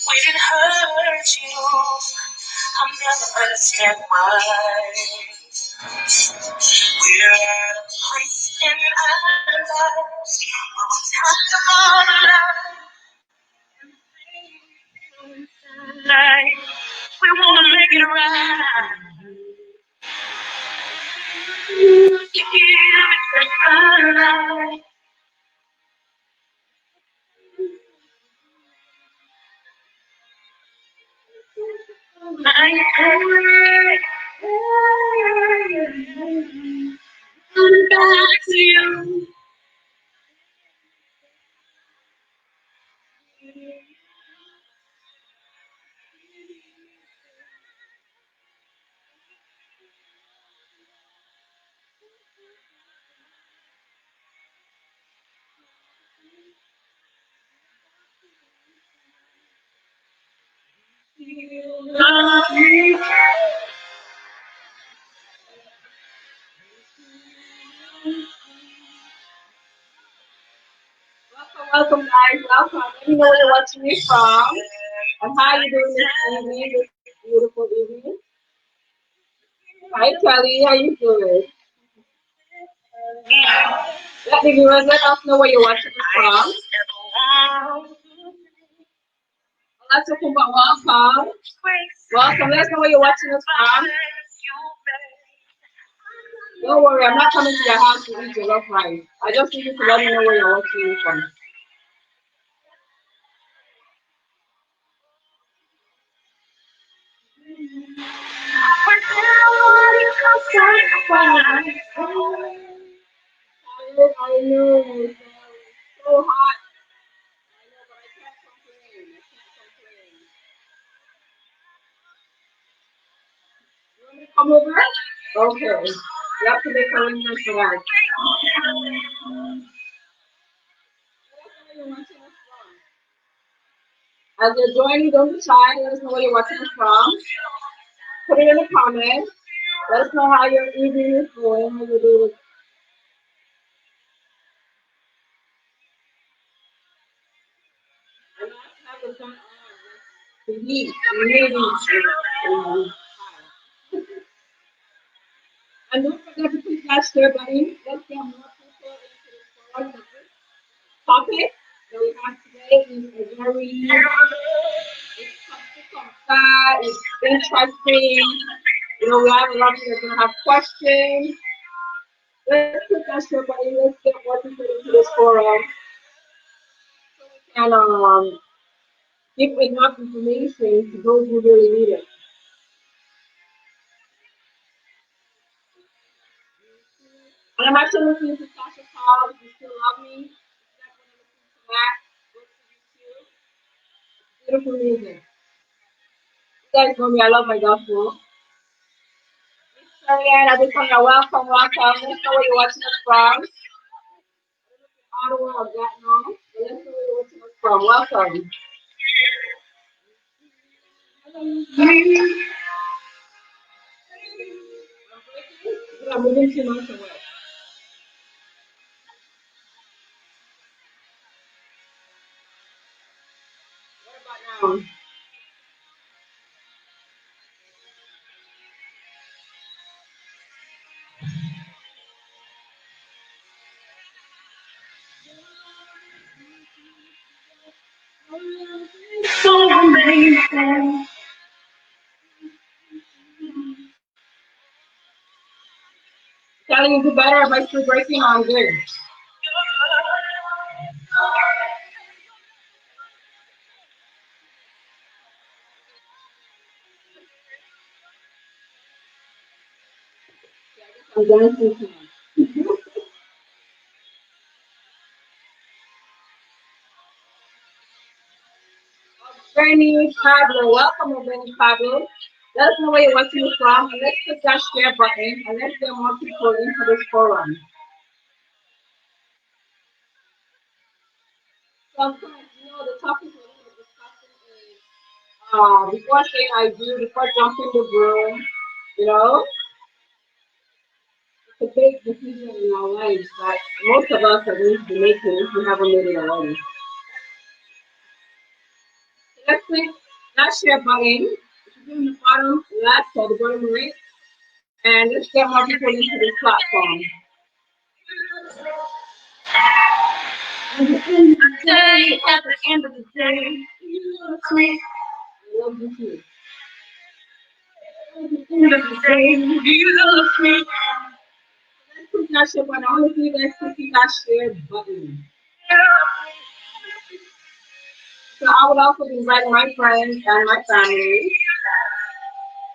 We didn't hurt you. I'll never understand why. We're at a place in our lives where we talk about life. We want to make it right. Give it a life. Back to you. Love me. Welcome, guys. Welcome. Let me know where you're watching me from and how you doing this evening, this beautiful evening. Hi, Kelly. How you doing? Let the viewers let us know where you're watching us from. Let's talk about welcome. Welcome. Let us know where you're watching us from. Don't worry, I'm not coming to your house to eat your love rice. I just need you to let me know where you're watching me from. I know, it's so hot. I know, but I can't complain. I can't complain. You want me to come over? Okay. You have to make arrangements for that. As you're joining, don't be shy. Let us know where you're watching us from. Put it in the comments. Let us know how your evening is going, how you're doing. I'm not having the sun on. The heat, the humidity. And don't forget to click that share button. Let's get more people into this forum. The topic that we have today is a very it's interesting. You know, we have a lot of people gonna have questions. Let's click that share button. Let's get more people into this forum and give enough information to those who really need it. And I'm actually listening to Sasha Cobb, If You Still Love Me. If you guys want to listen to that, go to YouTube. Beautiful music. You guys know me, I love my gospel. Marianne, I just want to welcome. Let's know where you're watching us from. Ottawa or Gatineau. Let's know where you're watching us from. Welcome. I'm moving too much away. What about now? So amazing. Kelly, is it better if I still breaking on good? I'm dancing too much. Benny Pablo, welcome, Benny Pablo. Let us know where you're watching us from, and let's click that share button, and let's get more people into this forum. So, of course, you know, the topic we're going to be discussing is before saying I do, before jumping the broom, you know, it's a big decision in our lives that most of us are going to be making if we haven't made it already. that share button. If you do in the bottom left or the bottom right, and let's get more people into this platform. At the end of the day, at the end of the day, you look me. I love you too. At the end of the day, you look me. Let's click that share button. I want to see you guys clicking that share button. So I would also invite my friends and my family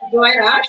to join us.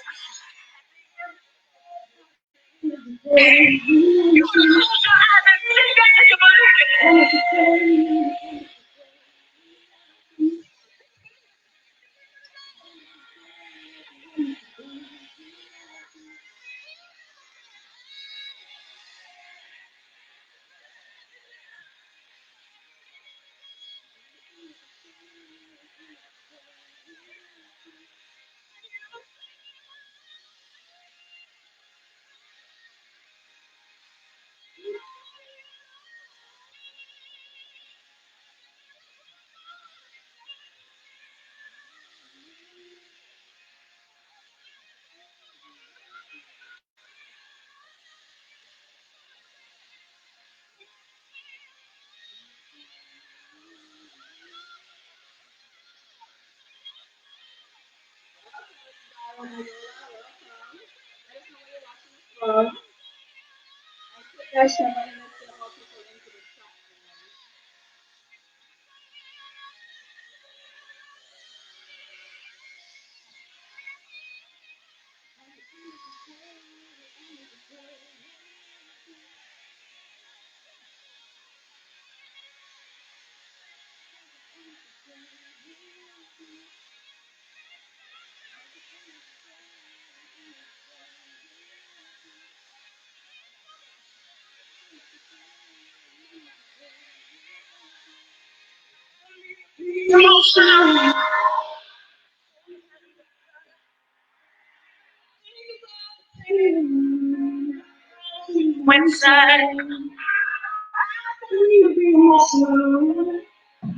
Inside,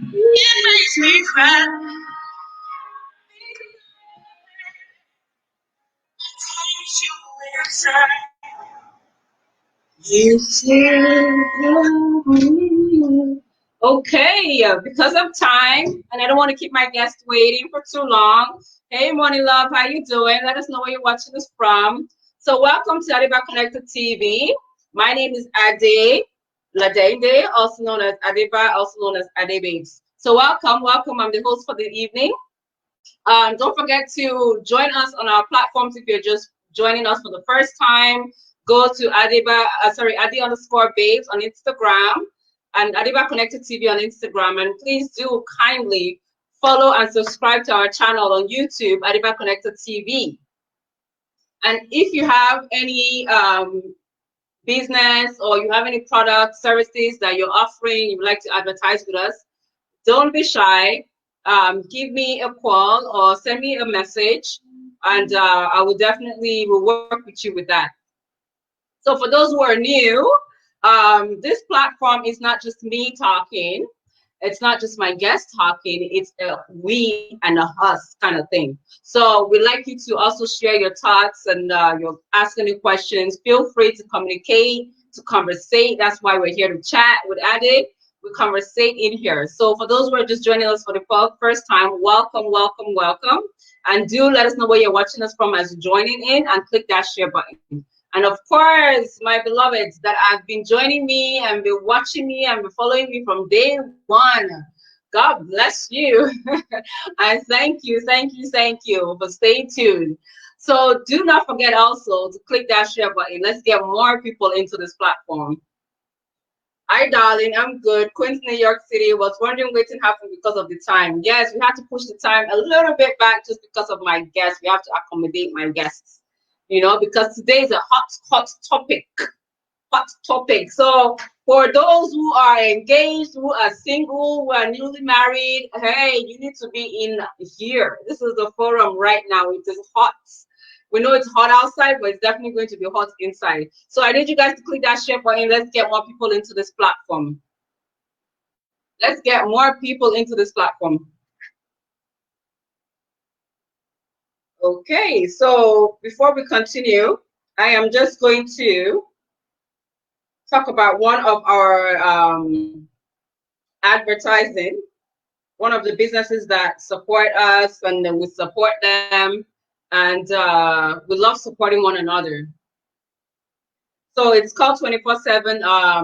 it makes me cry. You okay, because of time, and I don't want to keep my guests waiting for too long. Hey, Morning Love, how you doing? Let us know where you're watching us from. So, welcome to Adiba Connected TV. My name is Ade Ladende, also known as Adiba, also known as Ade Babes. So, welcome. I'm the host for the evening. Don't forget to join us on our platforms if you're just joining us for the first time. Go to Adi underscore babes on Instagram and Adiba Connected TV on Instagram. And please do kindly follow and subscribe to our channel on YouTube, Adiba Connected TV. And if you have any business or you have any products, services that you're offering, you would like to advertise with us, don't be shy. Give me a call or send me a message, and I will definitely will work with you with that. So for those who are new, this platform is not just me talking. It's not just my guest talking. It's a we and a us kind of thing. So we'd like you to also share your thoughts and you'll ask any questions. Feel free to communicate, to conversate. That's why we're here to chat with Ade. We conversate in here. So for those who are just joining us for the first time, welcome. And do let us know where you're watching us from as you're joining in, and click that share button. And of course, my beloveds that have been joining me and been watching me and been following me from day one, God bless you. And thank you for staying tuned. So do not forget also to click that share button. Let's get more people into this platform. Hi, darling. I'm good. Queens, New York City. Was wondering what happened because of the time. Yes, we had to push the time a little bit back just because of my guests. We have to accommodate my guests, because today is a hot topic. Hot topic. So for those who are engaged, who are single, who are newly married, hey, you need to be in here. This is the forum right now. It is hot. We know it's hot outside, but it's definitely going to be hot inside. So I need you guys to click that share button. Let's get more people into this platform. Let's get more people into this platform. Okay, so before we continue, I am just going to talk about one of our advertising, one of the businesses that support us, and then we support them, and we love supporting one another. So it's called 24/7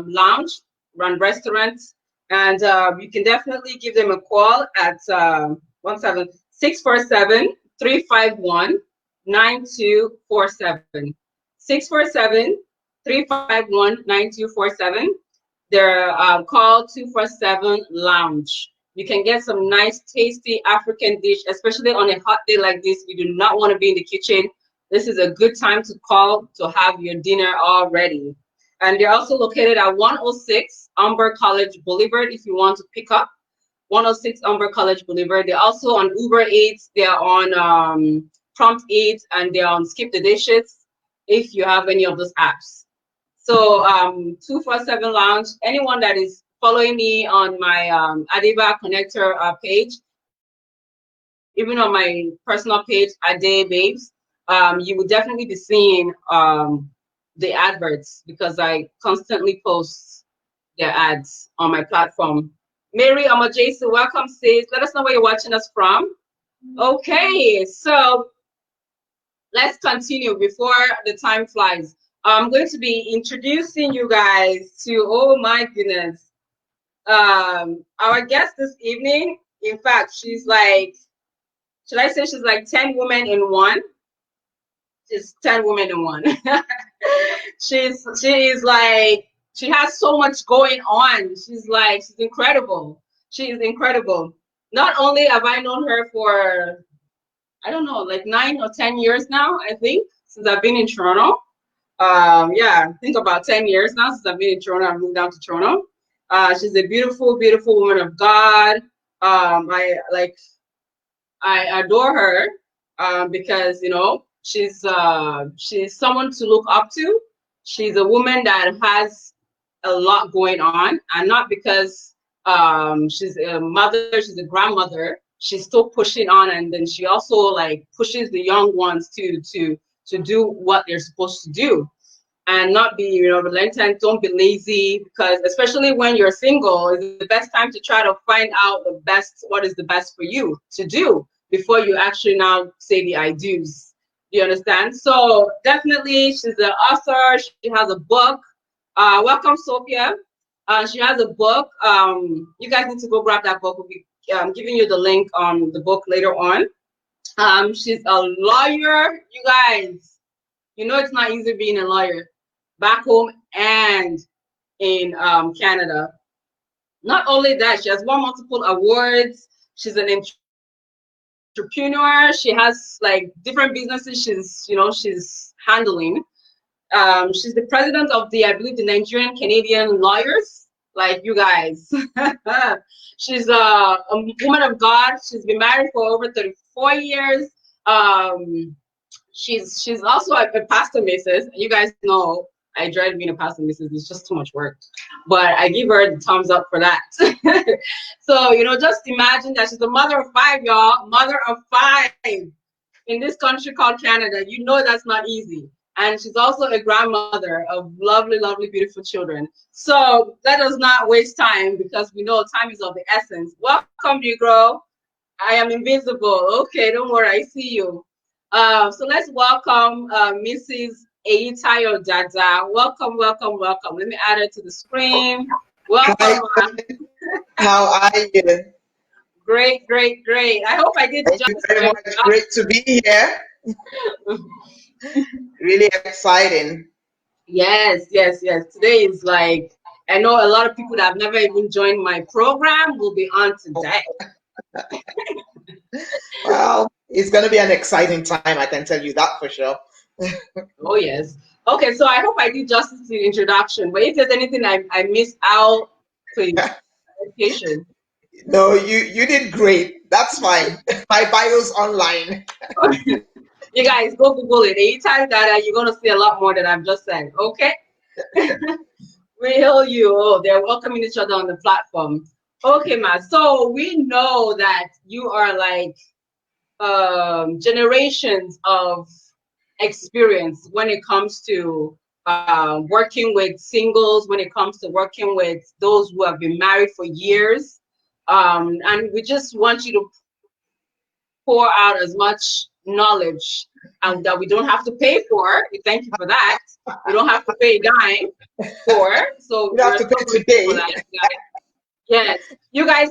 Lounge, run restaurants, and you can definitely give them a call at 647-351-9247. 647-351-9247. They're called 247 Lounge. You can get some nice, tasty African dish, especially on a hot day like this. You do not want to be in the kitchen. This is a good time to call to have your dinner all ready. And they're also located at 106 Umber College Boulevard if you want to pick up. 106 Umber College Boulevard. They're also on Uber Eats. They're on Prompt Eats, and they're on Skip the Dishes if you have any of those apps. So 247 Lounge, anyone that is following me on my Adiba Connector page, even on my personal page, Ade Babes, you will definitely be seeing the adverts because I constantly post their ads on my platform. Mary Amajesu, welcome, sis. Let us know where you're watching us from. Okay, so let's continue before the time flies. I'm going to be introducing you guys to, oh my goodness, our guest this evening. In fact, she's like, should I say she's like 10 women in one? She's 10 women in one. She is like, she has so much going on. She's incredible. She is incredible. Not only have I known her for, I don't know, like 9 or 10 years now, I think, since I've been in Toronto. Yeah, I think about 10 years now since I've been in Toronto. I moved down to Toronto. She's a beautiful, beautiful woman of God. I adore her because she's someone to look up to. She's a woman that has a lot going on, and not because she's a mother, she's a grandmother. She's still pushing on, and then she also like pushes the young ones to do what they're supposed to do and not be relentant. Don't be lazy, because especially when you're single, it's the best time to try to find out what is the best for you to do before you actually now say the I do's. You understand? So definitely she's an author. She has a book. Welcome, Sophia. She has a book. You guys need to go grab that book. We'll be giving you the link on the book later on. She's a lawyer, you guys. You know it's not easy being a lawyer back home and in Canada. Not only that, she has won multiple awards. She's an entrepreneur. She has like different businesses she's handling. She's the president of the, I believe, the Nigerian Canadian Lawyers, like you guys. She's a woman of God. She's been married for over 34 years. She's also a pastor, Mrs. You guys know I dread being a pastor, Mrs. It's just too much work, but I give her the thumbs up for that. So just imagine that she's a mother of five, y'all. Mother of five in this country called Canada. You know that's not easy. And she's also a grandmother of lovely, lovely, beautiful children. So let us not waste time, because we know time is of the essence. Welcome, you girl. I am invisible. Okay, don't worry, I see you. So let's welcome Mrs. Eitayo Dada. Welcome, welcome, welcome. Let me add her to the screen. Welcome. Hi, how are you? Great, great, great. I hope I did Thank you justice very to much. Great to be here. Really exciting. Yes, yes, yes. Today is like, I know a lot of people that have never even joined my program will be on today. Well, it's going to be an exciting time, I can tell you that for sure. Oh, yes. Okay, so I hope I did justice to the introduction, but if there's anything I missed out, please, clarification. No, you did great. That's fine. My bio's online. You guys go Google it. Anytime that you're gonna see a lot more than I've just said. Okay. We hail you. Oh, they're welcoming each other on the platform. Okay, Ma. So we know that you are like generations of experience when it comes to working with singles, when it comes to working with those who have been married for years. And we just want you to pour out as much knowledge that we don't have to pay for. We thank you for that. You don't have to pay a dime for. So You we're don't so have to pay grateful for that, today. you guys. Yes, you guys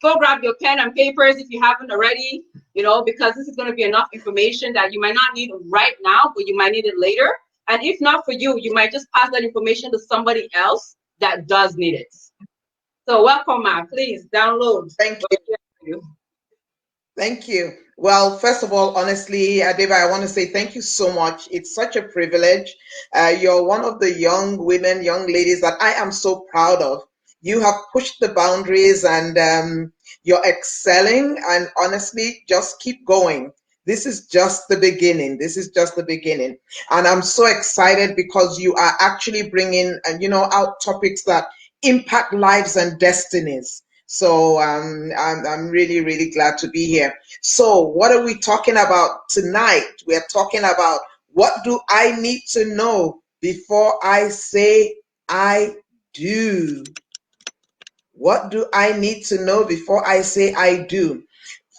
go grab your pen and papers if you haven't already, because this is going to be enough information that you might not need right now, but you might need it later. And if not for you, you might just pass that information to somebody else that does need it. So welcome, Ma. Please download. Thank We're you. here for you. Thank you. Well, first of all, honestly, Adeba, I want to say thank you so much. It's such a privilege. You're one of the young women, young ladies that I am so proud of. You have pushed the boundaries and you're excelling. And honestly, just keep going. This is just the beginning. This is just the beginning. And I'm so excited because you are actually bringing, out topics that impact lives and destinies. So I'm really, really glad to be here. So what are we talking about tonight? We're talking about what do I need to know before I say I do? What do I need to know before I say I do?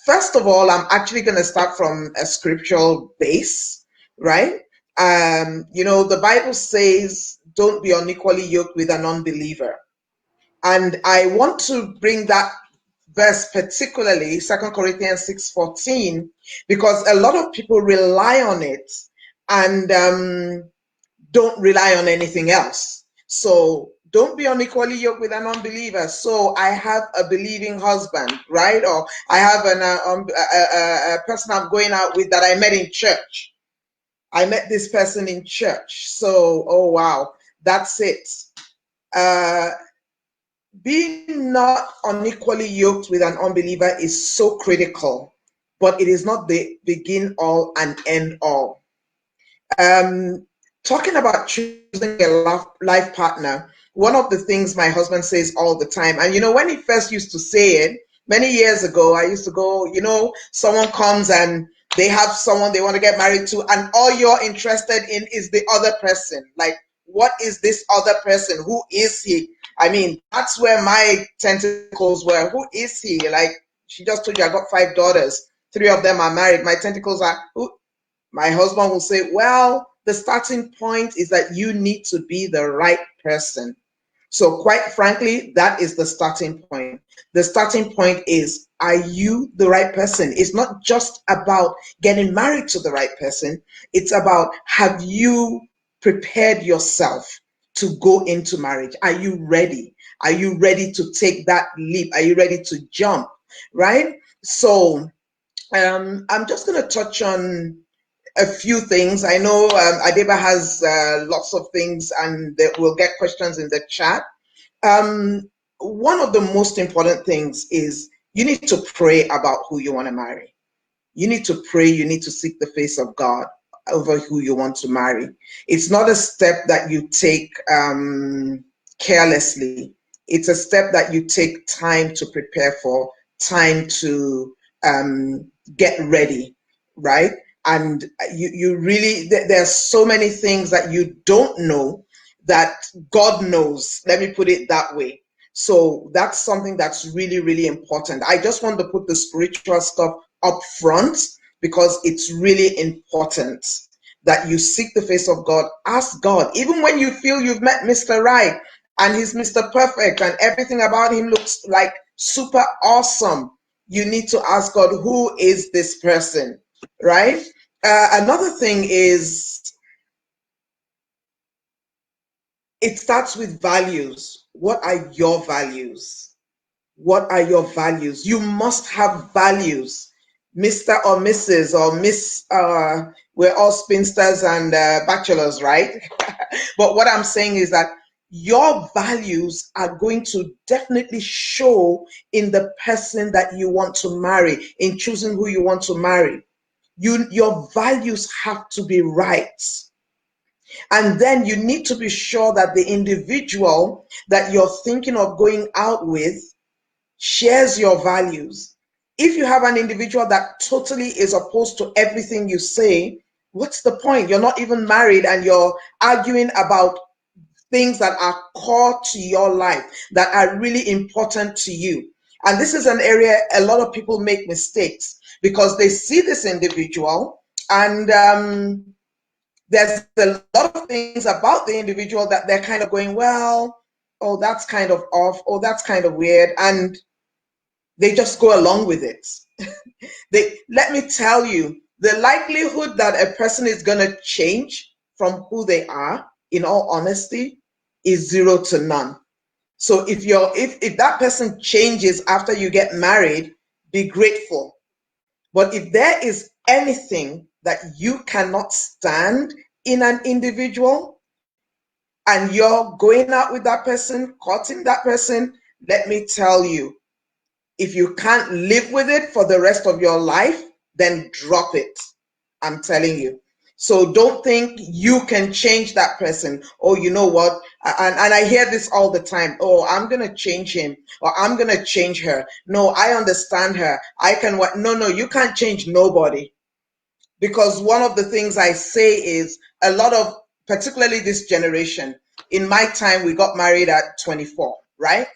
First of all, I'm actually going to start from a scriptural base, right? The Bible says, don't be unequally yoked with an unbeliever. And I want to bring that verse particularly, 2 Corinthians 6:14, because a lot of people rely on it and don't rely on anything else. So don't be unequally yoked with an unbeliever. So I have a believing husband, right? Or I have a person I'm going out with that I met in church. I met this person in church. So, oh wow, that's it. Uh, Being not unequally yoked with an unbeliever is so critical, but it is not the begin all and end all. Um, Talking about choosing a life partner, one of the things my husband says all the time, and when he first used to say it many years ago, I used to go, someone comes and they have someone they want to get married to, and all you're interested in is the other person. Like, what is this other person? Who is he? I mean, that's where my tentacles were. Who is he? Like, she just told you I got 5 daughters. 3 of them are married. My tentacles are, who? My husband will say, well, the starting point is that you need to be the right person. So quite frankly, that is the starting point. The starting point is, are you the right person? It's not just about getting married to the right person. It's about, have you prepared yourself to go into marriage? Are you ready? Are you ready to take that leap? Are you ready to jump? Right? So I'm just going to touch on a few things. I know Adeba has lots of things, and we'll get questions in the chat. One of the most important things is you need to pray about who you want to marry. You need to pray, you need to seek the face of God over who you want to marry. It's not a step that you take carelessly. It's a step that you take time to prepare for, time to get ready, right? And you really, there's so many things that you don't know that God knows. Let me put it that way. So that's something that's really, really important. I just want to put the spiritual stuff up front because it's really important that you seek the face of God. Ask God, even when you feel you've met Mr. Right and he's Mr. Perfect and everything about him looks like super awesome, you need to ask God, who is this person, right? Another thing is, it starts with values. What are your values? What are your values? You must have values. Mr. or Mrs. or Miss, we're all spinsters and bachelors, right? But what I'm saying is that your values are going to definitely show in the person that you want to marry, in choosing who you want to marry. Your values have to be right. And then you need to be sure that the individual that you're thinking of going out with shares your values. If you have an individual that totally is opposed to everything you say, what's the point? You're not even married and you're arguing about things that are core to your life, that are really important to you. And this is an area a lot of people make mistakes because they see this individual and there's a lot of things about the individual that they're kind of going, well, oh, that's kind of off, oh, that's kind of weird. And they just go along with it. Let me tell you, the likelihood that a person is going to change from who they are, in all honesty, is zero to none. So if that person changes after you get married, be grateful. But if there is anything that you cannot stand in an individual and you're going out with that person, courting that person, let me tell you, if you can't live with it for the rest of your life, then drop it. I'm telling you. So don't think you can change that person. Oh, you know what? And I hear this all the time. Oh, I'm going to change him or I'm going to change her. No, I understand her. I can what? No, no, you can't change nobody. Because one of the things I say is a lot of, particularly this generation, in my time, we got married at 24, right?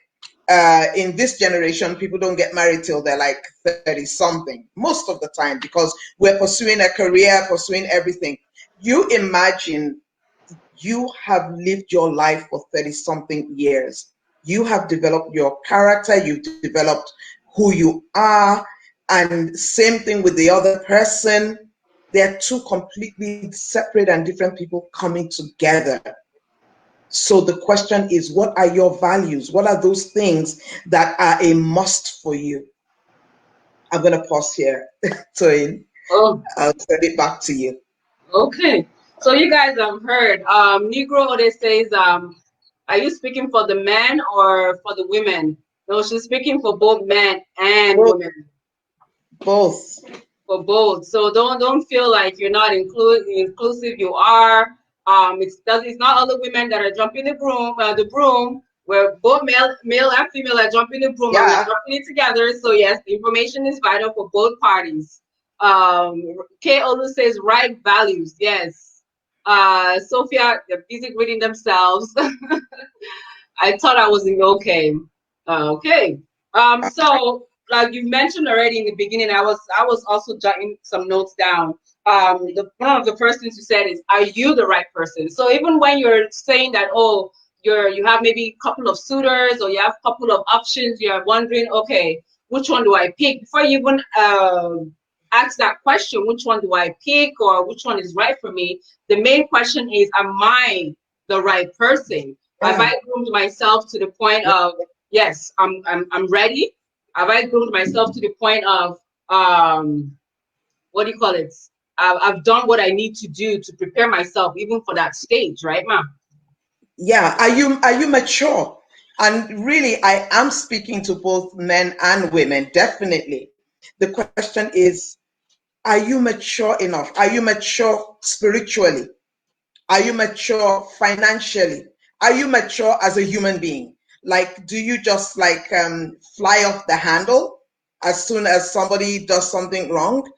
In this generation, people don't get married till they're like 30 something, most of the time, because we're pursuing a career, pursuing everything. You imagine you have lived your life for 30 something years. You have developed your character, you've developed who you are, and same thing with the other person. They're two completely separate and different people coming together. So the question is, what are your values? What are those things that are a must for you? I'm going to pause here. Toyin, Oh, I'll send it back to you. okay. So you guys have heard. Negro they says, are you speaking for the men or for the women? No, she's speaking for both men and Both. women. Both. For both. So don't feel like you're not inclusive. You are. It's not all the women that are jumping the broom. Where both male and female are jumping the broom and we're Yeah. jumping it together. So yes, the information is vital for both parties. K Olu says right values. Yes. Sophia, they're busy reading themselves. I thought I was in okay. Okay. So like you mentioned already in the beginning, I was also jotting some notes down. One of the first things you said is, are you the right person? So even when you're saying that, oh, you have maybe a couple of suitors or you have a couple of options, you're wondering, okay, which one do I pick? Before you even ask that question, which one do I pick or which one is right for me? The main question is, am I the right person? Have Yeah. I groomed myself to the point of, yes, I'm ready? Have I groomed myself to the point of what do you call it? I've done what I need to do to prepare myself even for that stage, right, ma'am? Yeah. Are you mature? And really, I am speaking to both men and women, definitely. The question is, are you mature enough? Are you mature spiritually? Are you mature financially? Are you mature as a human being? Like, do you just like fly off the handle as soon as somebody does something wrong?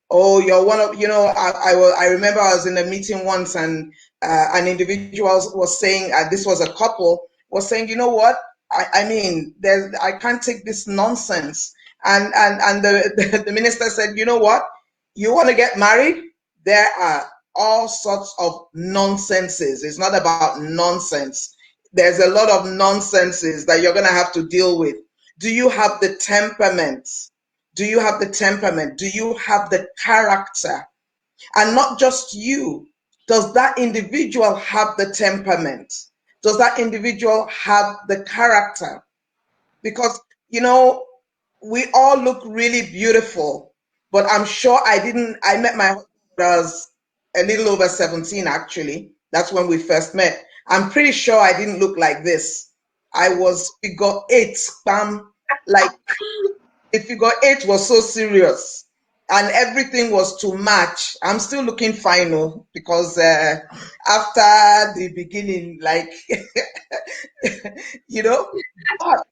Oh, you're one of, I remember I was in a meeting once and an individual was saying, this was a couple, was saying, you know what? I mean, I can't take this nonsense. And the minister said, you know what? You want to get married? There are all sorts of nonsenses. It's not about nonsense. There's a lot of nonsenses that you're going to have to deal with. Do you have the temperament? Do you have the temperament? Do you have the character? And not just you. Does that individual have the temperament? Does that individual have the character? Because, you know, we all look really beautiful, but I'm sure I met my husband when I was a little over 17, actually. That's when we first met. I'm pretty sure I didn't look like this. I was figure eight, bam, like the figure eight was so serious and everything was to match. I'm still looking final because after the beginning, like, you know, but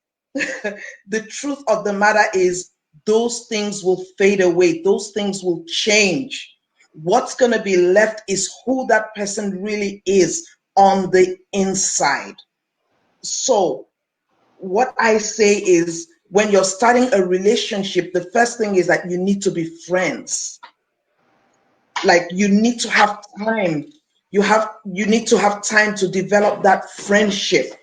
the truth of the matter is those things will fade away, those things will change. What's going to be left is who that person really is on the inside. So, what I say is when you're starting a relationship, the first thing is that you need to be friends. Like you need to have time. You need to have time to develop that friendship.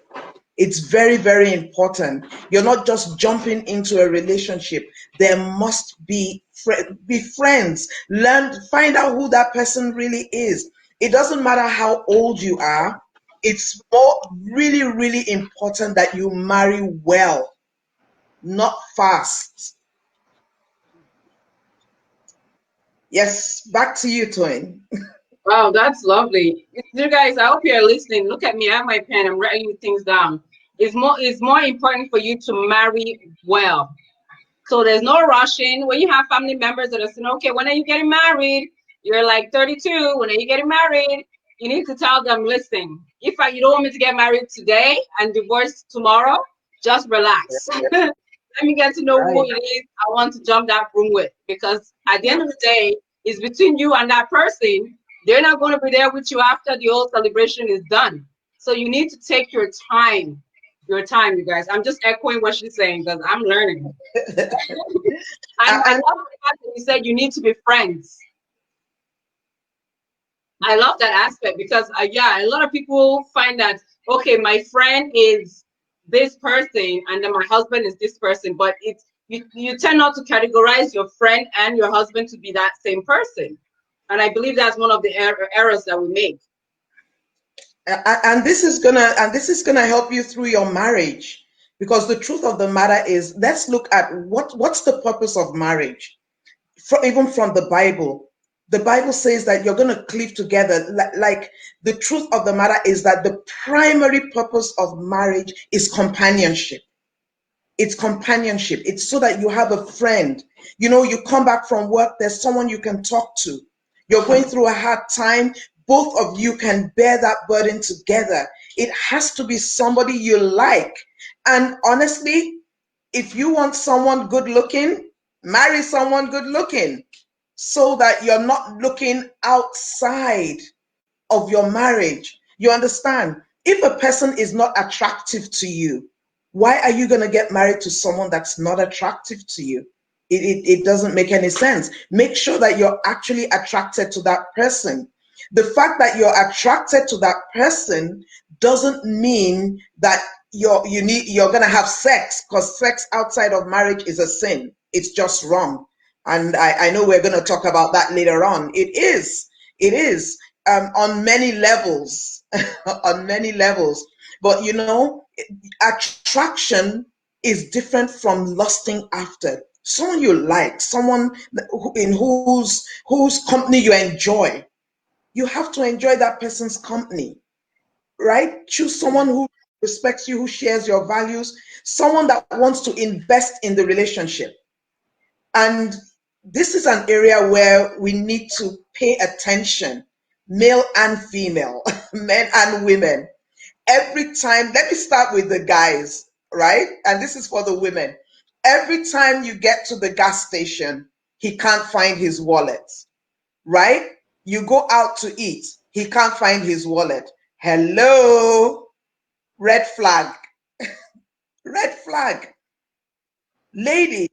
It's very, very important. You're not just jumping into a relationship. There must be friends. Learn, find out who that person really is. It doesn't matter how old you are. It's more really, really important that you marry well, not fast. Yes, back to you, Twain. Wow, that's lovely. You guys, I hope you're listening. Look at me. I have my pen. I'm writing things down. It's more important for you to marry well. So there's no rushing. When you have family members that are saying, okay, when are you getting married? You're like 32. When are you getting married? You need to tell them, listen, you don't want me to get married today and divorce tomorrow, just relax. Let me get to know who Right. it is I want to jump that room with. Because at the end of the day, it's between you and that person. They're not going to be there with you after the whole celebration is done. So you need to take your time. Your time, you guys. I'm just echoing what she's saying because I'm learning. And I And love the fact that you said you need to be friends. I love that aspect because, yeah, a lot of people find that, okay, my friend is this person and then my husband is this person, but you tend not to categorize your friend and your husband to be that same person. And I believe that's one of the errors that we make. and this is gonna help you through your marriage, because the truth of the matter is, let's look at what's the purpose of marriage. Even from the Bible says that you're going to cleave together. Like the truth of the matter is that the primary purpose of marriage is companionship. It's companionship. It's so that you have a friend. You know, you come back from work, there's someone you can talk to. You're going through a hard time, both of you can bear that burden together. It has to be somebody you like. And honestly, if you want someone good looking, marry someone good looking, so that you're not looking outside of your marriage. You understand? If a person is not attractive to you, why are you going to get married to someone that's not attractive to you? It doesn't make any sense. Make sure that you're actually attracted to that person. The fact that you're attracted to that person doesn't mean that you're going to have sex, because sex outside of marriage is a sin. It's just wrong. And I know we're going to talk about that later on. It is on many levels, on many levels. But you know, attraction is different from lusting after. Someone you like, someone in whose company you enjoy. You have to enjoy that person's company, right? Choose someone who respects you, who shares your values, someone that wants to invest in the relationship. And this is an area where we need to pay attention, male and female, men and women. Every time, let me start with the guys, right? And this is for the women. Every time you get to the gas station, he can't find his wallet, right? You go out to eat, he can't find his wallet. Hello, red flag, red flag. Lady,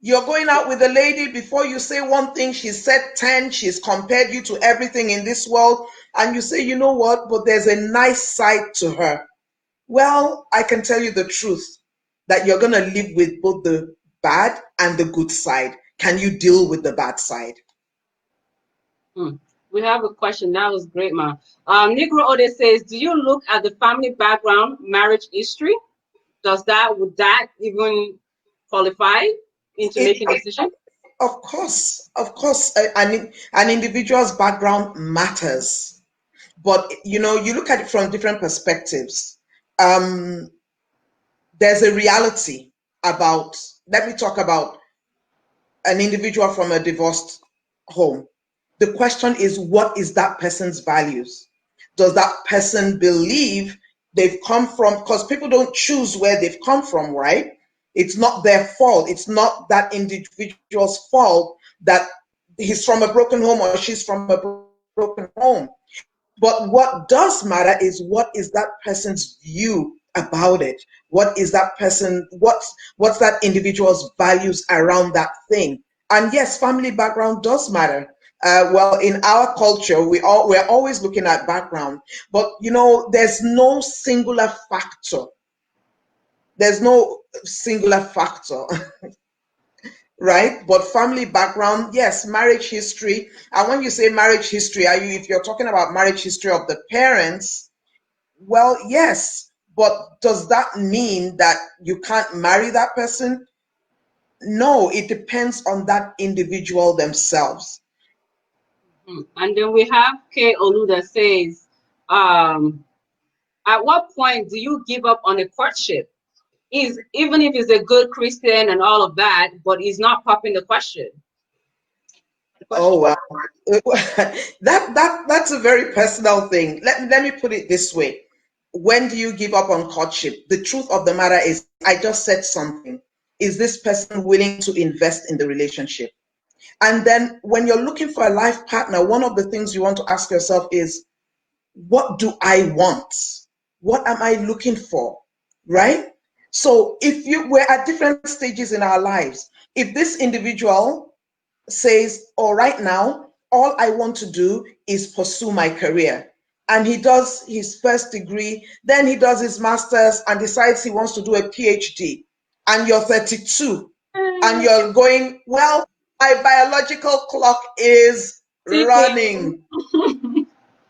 you're going out with a lady, before you say one thing, she said 10, she's compared you to everything in this world, and you say, you know what, but there's a nice side to her. Well, I can tell you the truth, that you're going to live with both the bad and the good side. Can you deal with the bad side? Hmm. We have a question. That was great, ma. Negro Ode says, do you look at the family background, marriage history? Would that even qualify into It, making decision? of course, an individual's background matters. But, you know, you look at it from different perspectives. Um, there's a reality about, let me talk about an individual from a divorced home. The question is, what is that person's values? Does that person believe they've come from, because people don't choose where they've come from, right? It's not their fault. It's not that individual's fault that he's from a broken home or she's from a broken home. But what does matter is what is that person's view about it? What is that person, what's that individual's values around that thing? And yes, family background does matter. Well, in our culture, we're always looking at background, but there's no singular factor. There's no singular factor, right? But family background, yes, marriage history. And when you say marriage history, if you're talking about marriage history of the parents, well, yes. But does that mean that you can't marry that person? No, it depends on that individual themselves. And then we have K. Olu that says, um, at what point do you give up on a courtship? Is even if he's a good Christian and all of that, but he's not popping the question. The Oh question well, mark. that's a very personal thing. Let me put it this way. When do you give up on courtship? The truth of the matter is, I just said something. Is this person willing to invest in the relationship? And then when you're looking for a life partner, one of the things you want to ask yourself is, what do I want? What am I looking for? Right? So if we're at different stages in our lives, if this individual says, oh, right now, all I want to do is pursue my career. And he does his first degree, then he does his master's and decides he wants to do a PhD. And you're 32 and you're going, well, my biological clock is Ticking. running.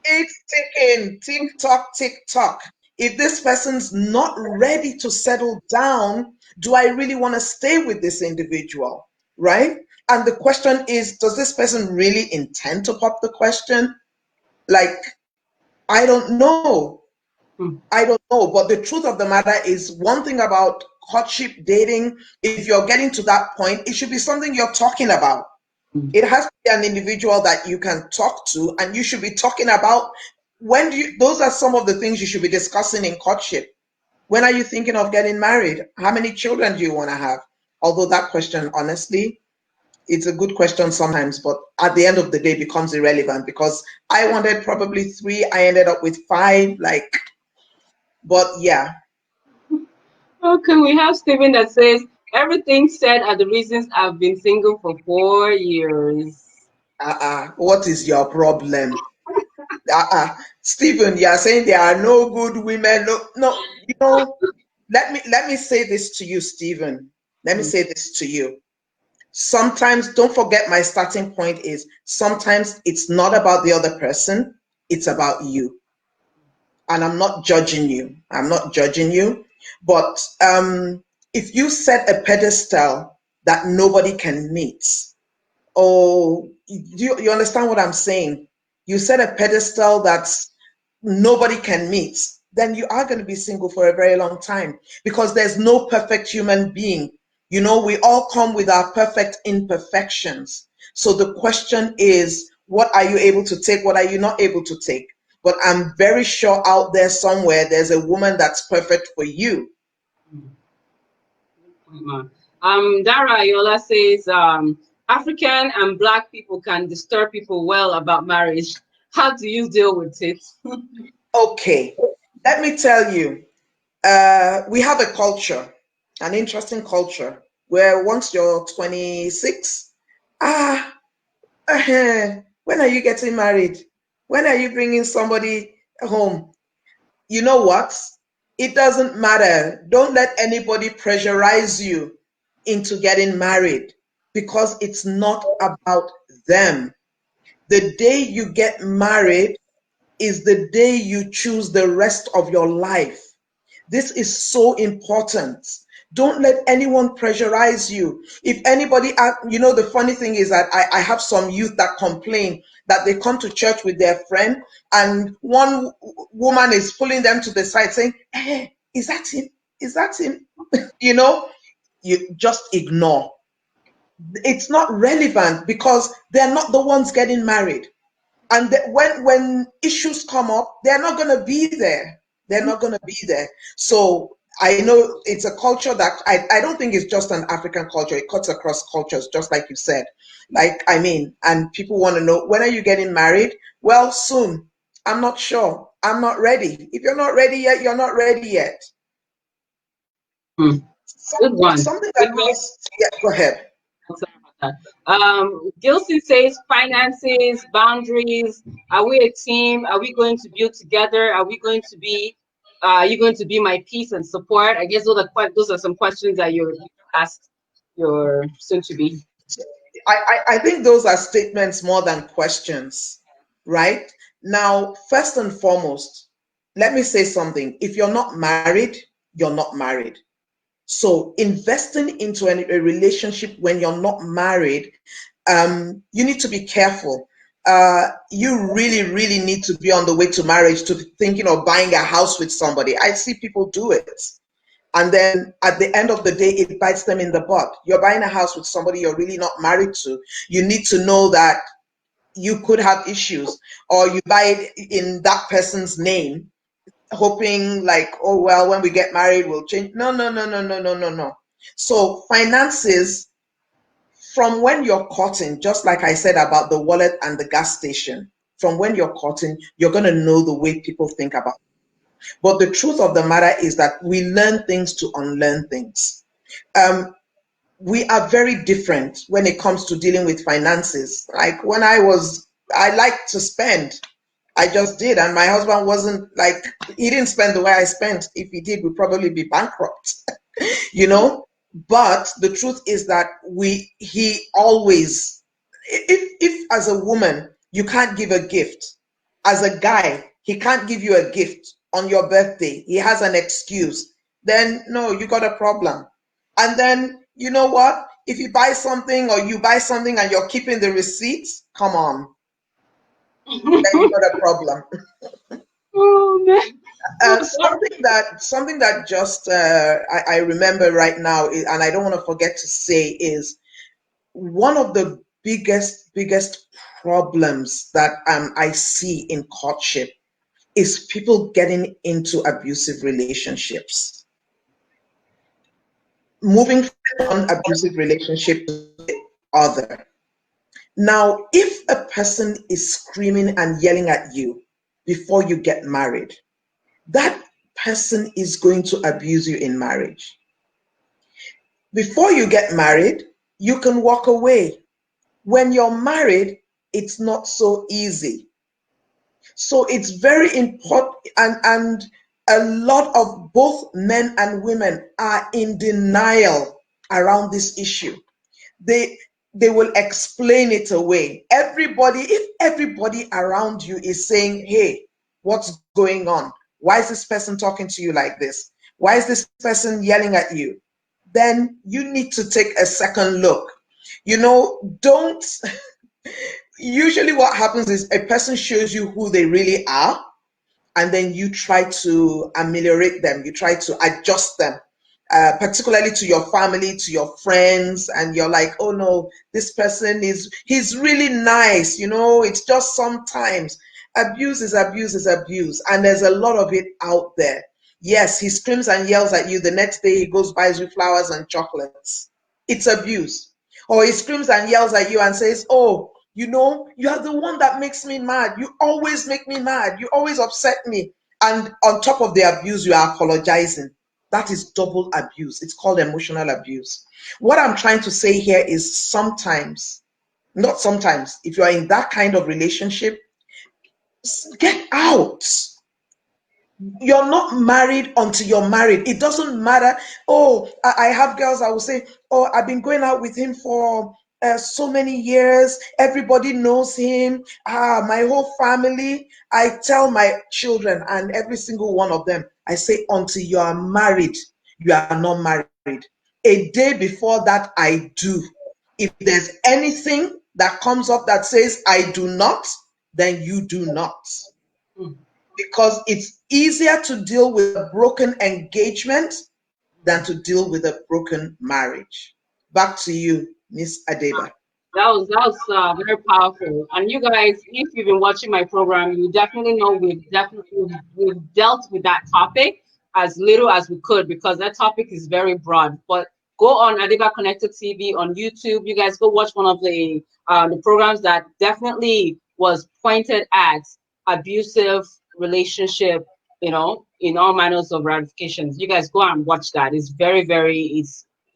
It's ticking, tick tock, tick tock. If this person's not ready to settle down, do I really want to stay with this individual? Right? And the question is, does this person really intend to pop the question? Like, I don't know. Hmm. I don't know. But the truth of the matter is, one thing about courtship, dating, if you're getting to that point, it should be something you're talking about. It has to be an individual that you can talk to, and you should be talking about those are some of the things you should be discussing in courtship. When are you thinking of getting married? How many children do you want to have? Although that question, honestly, it's a good question sometimes, but at the end of the day becomes irrelevant because I wanted probably three, I ended up with five, like, but yeah. Okay, we have Stephen that says, everything said are the reasons I've been single for 4 years. What is your problem? Stephen, you are saying there are no good women. No, no, let me say this to you, Stephen. Let me Hmm. say this to you. Sometimes, don't forget, my starting point is sometimes it's not about the other person, it's about you. And I'm not judging you. I'm not judging you. But if you set a pedestal that nobody can meet, oh, you understand what I'm saying? You set a pedestal that nobody can meet, then you are going to be single for a very long time because there's no perfect human being. We all come with our perfect imperfections. So the question is, what are you able to take? What are you not able to take? But I'm very sure out there somewhere there's a woman that's perfect for you. Dara Ayola says, African and Black people can disturb people well about marriage. How do you deal with it? Okay, let me tell you, we have a culture, an interesting culture, where once you're 26, ah, when are you getting married? When are you bringing somebody home? You know what? It doesn't matter. Don't let anybody pressurize you into getting married because it's not about them. The day you get married is the day you choose the rest of your life. This is so important. Don't let anyone pressurize you. If anybody, the funny thing is that I have some youth that complain that they come to church with their friend and one woman is pulling them to the side saying, hey, is that him? Is that him? You know, you just ignore. It's not relevant because they're not the ones getting married. And when issues come up, they're not going to be there. They're not going to be there. So I know it's a culture that I don't think it's just an African culture. It cuts across cultures, just like you said. Like, I mean, and people want to know, when are you getting married? Well, soon. I'm not sure. I'm not ready. If you're not ready yet, you're not ready yet. Hmm. Good one. Something that Because goes, yeah, go ahead. I'm sorry about that. Gilson says finances, boundaries. Are we a team? Are we going to build together? Are we going to be? Are you going to be my peace and support? I guess those are some questions that you asked your soon to be. I think those are statements more than questions, right? Now, first and foremost, let me say something. If you're not married, you're not married. So investing into a relationship when you're not married, you need to be careful. You really, really need to be on the way to marriage to thinking of buying a house with somebody. I see people do it. And then at the end of the day, it bites them in the butt. You're buying a house with somebody you're really not married to. You need to know that you could have issues, or you buy it in that person's name hoping like, oh well, when we get married we'll change. No, no, no, no, no, no, no, no. So finances, from when you're courting, just like I said about the wallet and the gas station, from when you're courting, you're going to know the way people think about it. But the truth of the matter is that we learn things to unlearn things. um, we are very different when it comes to dealing with finances. Like when I liked to spend. I just did. And my husband wasn't like, he didn't spend the way I spent. If he did, we'd probably be bankrupt, you know? But the truth is that he always, if as a woman, you can't give a gift, as a guy, he can't give you a gift on your birthday, he has an excuse, then no, you got a problem. And then, you know what? If you buy something or you buy something and you're keeping the receipts, come on, then you got a problem. Oh man. Oh, sorry. Something that just I remember right now, and I don't want to forget to say, is one of the biggest problems that I see in courtship is people getting into abusive relationships, moving from one abusive relationship to the other. Now, if a person is screaming and yelling at you before you get married, that person is going to abuse you in marriage. Before you get married, you can walk away. When you're married, it's not so easy. So it's very important, and a lot of both men and women are in denial around this issue. they they will explain it away. If everybody around you is saying, hey, what's going on? Why is this person talking to you like this? Why is this person yelling at you? Then you need to take a second look. Don't Usually what happens is a person shows you who they really are, and then you try to ameliorate them, you try to adjust them, particularly to your family, to your friends, and you're like, oh no, this person he's really nice, it's just sometimes. Abuse is abuse is abuse, and there's a lot of it out there. Yes, he screams and yells at you, the next day he goes buys you flowers and chocolates. It's abuse. Or he screams and yells at you and says, oh, you are the one that makes me mad. You always make me mad. You always upset me. And on top of the abuse, you are apologizing. That is double abuse. It's called emotional abuse. What I'm trying to say here is sometimes, not sometimes, if you are in that kind of relationship, get out. You're not married until you're married. It doesn't matter. Oh, I have girls I will say, oh, I've been going out with him for so many years. Everybody knows him. My whole family. I tell my children and every single one of them, I say, until you are married, you are not married. A day before that, I do. If there's anything that comes up that says I do not, then you do not, because it's easier to deal with a broken engagement than to deal with a broken marriage. Back to you, Miss Adeba. That was very powerful. And you guys, if you've been watching my program, you definitely know we've dealt with that topic. as little as we could because that topic is very broad. But go on Adiba Connected TV on YouTube. You guys go watch one of the programs that definitely was pointed at abusive relationship, you know, in all manners of ramifications. You guys go and watch that. It's very, very,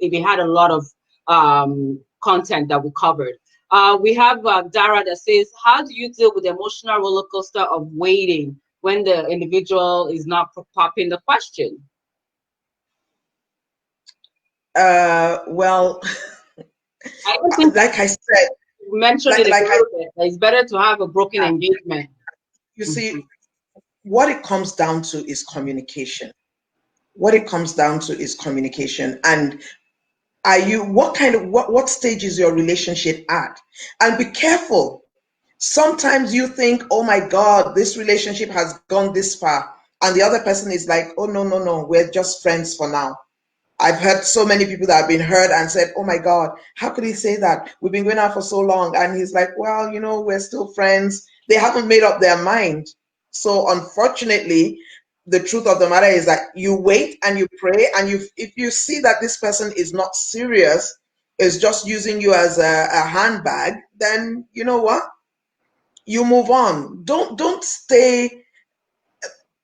it had a lot of content that we covered. We have Dara that says, how do you deal with the emotional roller coaster of waiting when the individual is not popping the question? Well, I don't think like I said, you mentioned it a little bit. It's better to have a broken engagement. you Mhm. see, what it comes down to is communication. What it comes down to is communication. And are you, what stage is your relationship at? And be careful. Sometimes you think, oh my God, this relationship has gone this far. And the other person is like, oh, no, no, no, we're just friends for now. I've heard so many people that have been hurt and said, oh my God, how could he say that? We've been going out for so long. And he's like, well, you know, we're still friends. They haven't made up their mind. So unfortunately, the truth of the matter is that you wait and you pray. And if you see that this person is not serious, is just using you as a handbag, then you know what? You move on. Don't stay.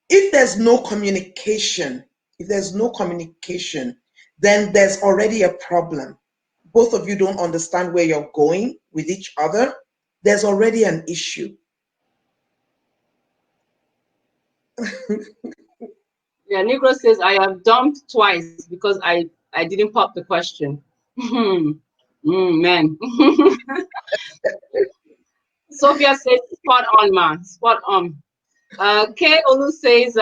If there's no communication, if there's no communication, then there's already a problem. Both of you don't understand where you're going with each other. There's already an issue. Yeah, Negro says I have dumped twice because I didn't pop the question. Man. Sophia says spot on, man, spot on. K Olu says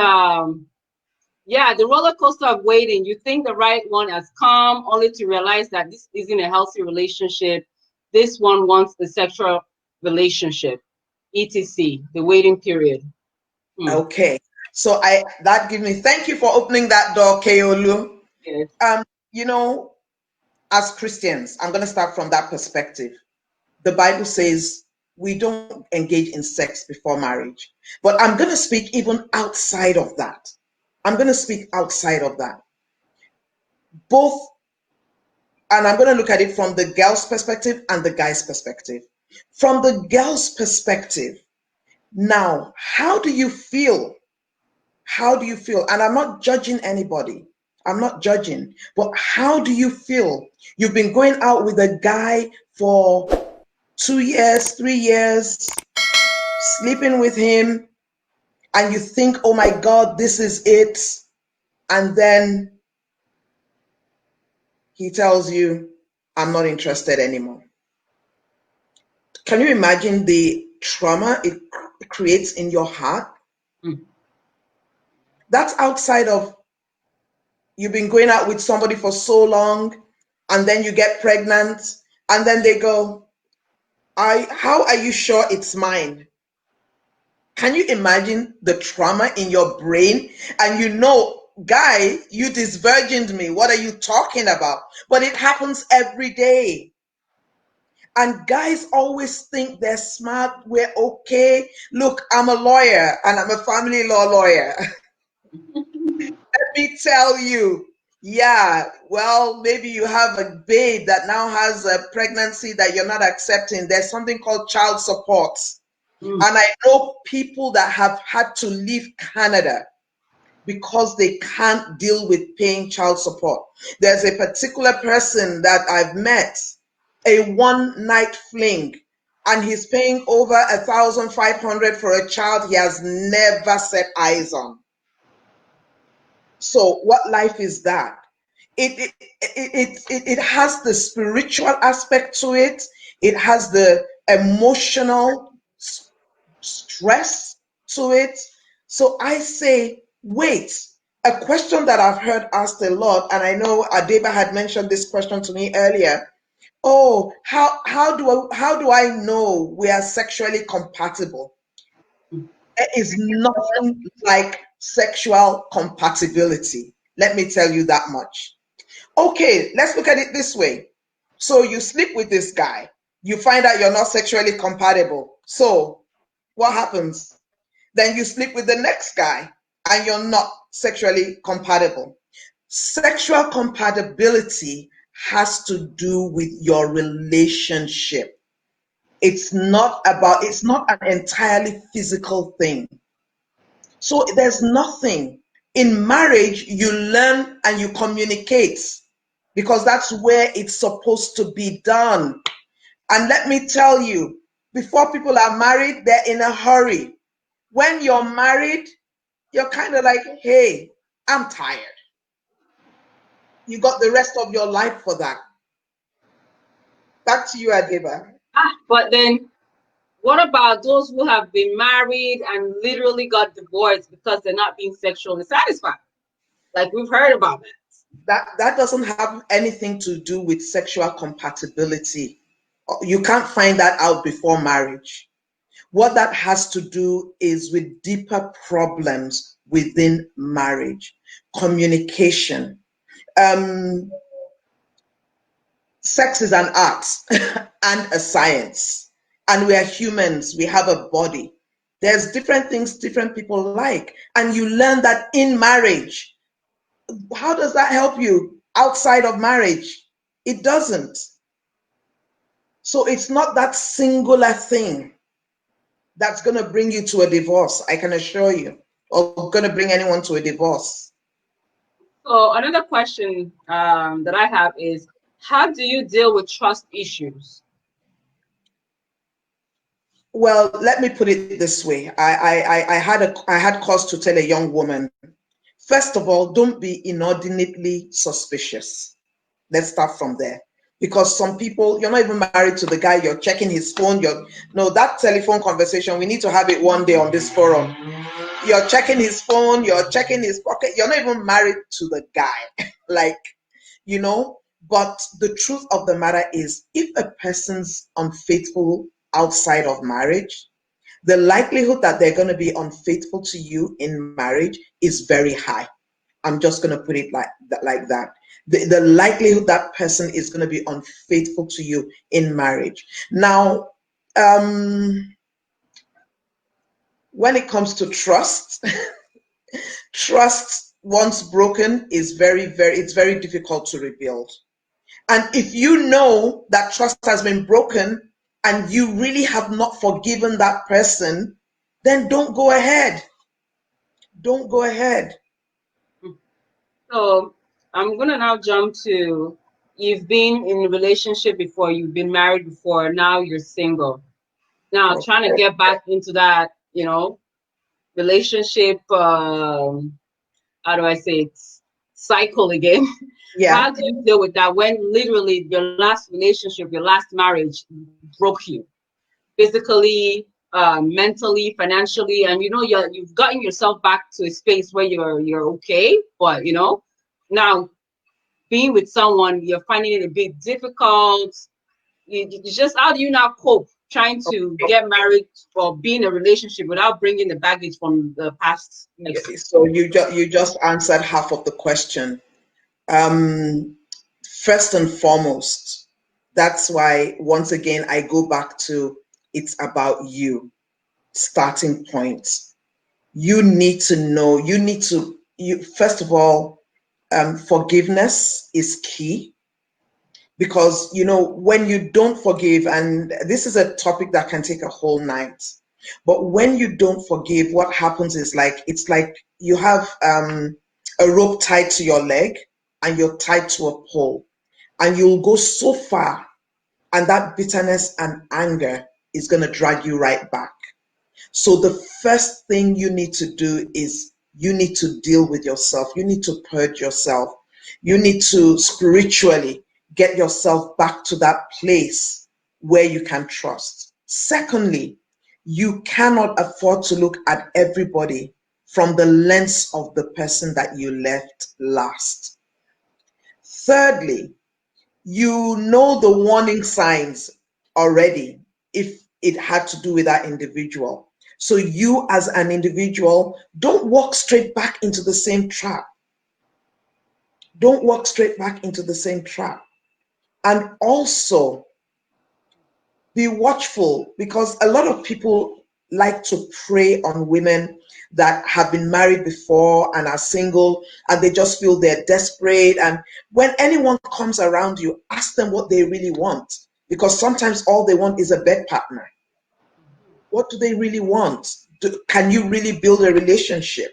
yeah, the roller coaster of waiting. You think the right one has come, only to realize that this isn't a healthy relationship. This one wants a sexual relationship, etc. The waiting period. Hmm. Okay. So that gives me, thank you for opening that door, Keolu. Yes. You know, as Christians, I'm going to start from that perspective. The Bible says we don't engage in sex before marriage. But I'm going to speak even outside of that. I'm going to speak outside of that. Both, and I'm going to look at it from the girl's perspective and the guy's perspective. From the girl's perspective, now, how do you feel? How do you feel? And I'm not judging anybody. I'm not judging. But how do you feel? You've been going out with a guy for 2 years, 3 years, sleeping with him, and you think, oh my God, this is it. And then he tells you, I'm not interested anymore. Can you imagine the trauma it creates in your heart? Hmm. That's outside of you've been going out with somebody for so long, and then you get pregnant, and then they go, how are you sure it's mine? Can you imagine the trauma in your brain? And you know, guy, you disvirgined me. What are you talking about? But it happens every day. And guys always think they're smart. We're okay. Look, I'm a lawyer and I'm a family law lawyer. Let me tell you. Yeah, well, maybe you have a babe that now has a pregnancy that you're not accepting. There's something called child support. Hmm. And I know people that have had to leave Canada because they can't deal with paying child support. There's a particular person that I've met, a one night fling, and he's paying over 1,500 for a child he has never set eyes on. So what life is that? It has the spiritual aspect to it. It has the emotional stress to it. So I say, wait. A question that I've heard asked a lot, and I know Adeba had mentioned this question to me earlier. Oh, how do I know we are sexually compatible? There is nothing like sexual compatibility. Let me tell you that much. Okay, let's look at it this way. So you sleep with this guy, you find out you're not sexually compatible. So what happens? Then you sleep with the next guy. and you're not sexually compatible. Sexual compatibility has to do with your relationship. It's not an entirely physical thing. So there's nothing. In marriage, you learn and you communicate because that's where it's supposed to be done. And let me tell you, before people are married, they're in a hurry. When you're married, you're kind of like, hey, I'm tired. You got the rest of your life for that. Back to you, Adeba. But then what about those who have been married and literally got divorced because they're not being sexually satisfied? Like we've heard about that. That doesn't have anything to do with sexual compatibility. You can't find that out before marriage. What that has to do is with deeper problems within marriage, communication. Um, Sex is an art and a science, and we are humans. We have a body. There's different things different people like, and you learn that in marriage. How does that help you outside of marriage? It doesn't. So it's not that singular thing that's going to bring you to a divorce, I can assure you, or going to bring anyone to a divorce. So another question that I have is, how do you deal with trust issues? Well, let me put it this way. I had cause to tell a young woman, first of all, don't be inordinately suspicious. Let's start from there. Because some people, you're not even married to the guy, you're checking his phone, no, that telephone conversation, we need to have it one day on this forum. You're checking his phone, you're checking his pocket, you're not even married to the guy. Like, you know, but the truth of the matter is, if a person's unfaithful outside of marriage, the likelihood that they're going to be unfaithful to you in marriage is very high. I'm just going to put it like that. The likelihood that person is going to be unfaithful to you in marriage. Now, when it comes to trust, trust once broken is it's very difficult to rebuild. And if you know that trust has been broken and you really have not forgiven that person, then don't go ahead. Don't go ahead. So I'm gonna now jump to, you've been in a relationship before, you've been married before, now you're single. Now trying to get back into that, relationship, how do I say it, cycle again. Yeah. How do you deal with that when literally your last relationship, your last marriage broke you physically, mentally, financially, and you've gotten yourself back to a space where you're okay, but now being with someone, you're finding it a bit difficult. Just how do you now cope trying to get married or be in a relationship without bringing the baggage from the past? So you just answered half of the question. First and foremost, that's why once again I go back to, it's about you. Starting point. You need to know. You first of all, forgiveness is key, because when you don't forgive, and this is a topic that can take a whole night, but when you don't forgive, what happens is, it's like you have a rope tied to your leg and you're tied to a pole, and you'll go so far, and that bitterness and anger is going to drag you right back. So the first thing you need to do is you need to deal with yourself. You need to purge yourself. You need to spiritually get yourself back to that place where you can trust. Secondly, you cannot afford to look at everybody from the lens of the person that you left last. Thirdly, you know the warning signs already if it had to do with that individual. So you as an individual, don't walk straight back into the same trap. Don't walk straight back into the same trap. And also be watchful, because a lot of people like to prey on women that have been married before and are single, and they just feel they're desperate. And when anyone comes around you, ask them what they really want, because sometimes all they want is a bed partner. What do they really want? Can you really build a relationship?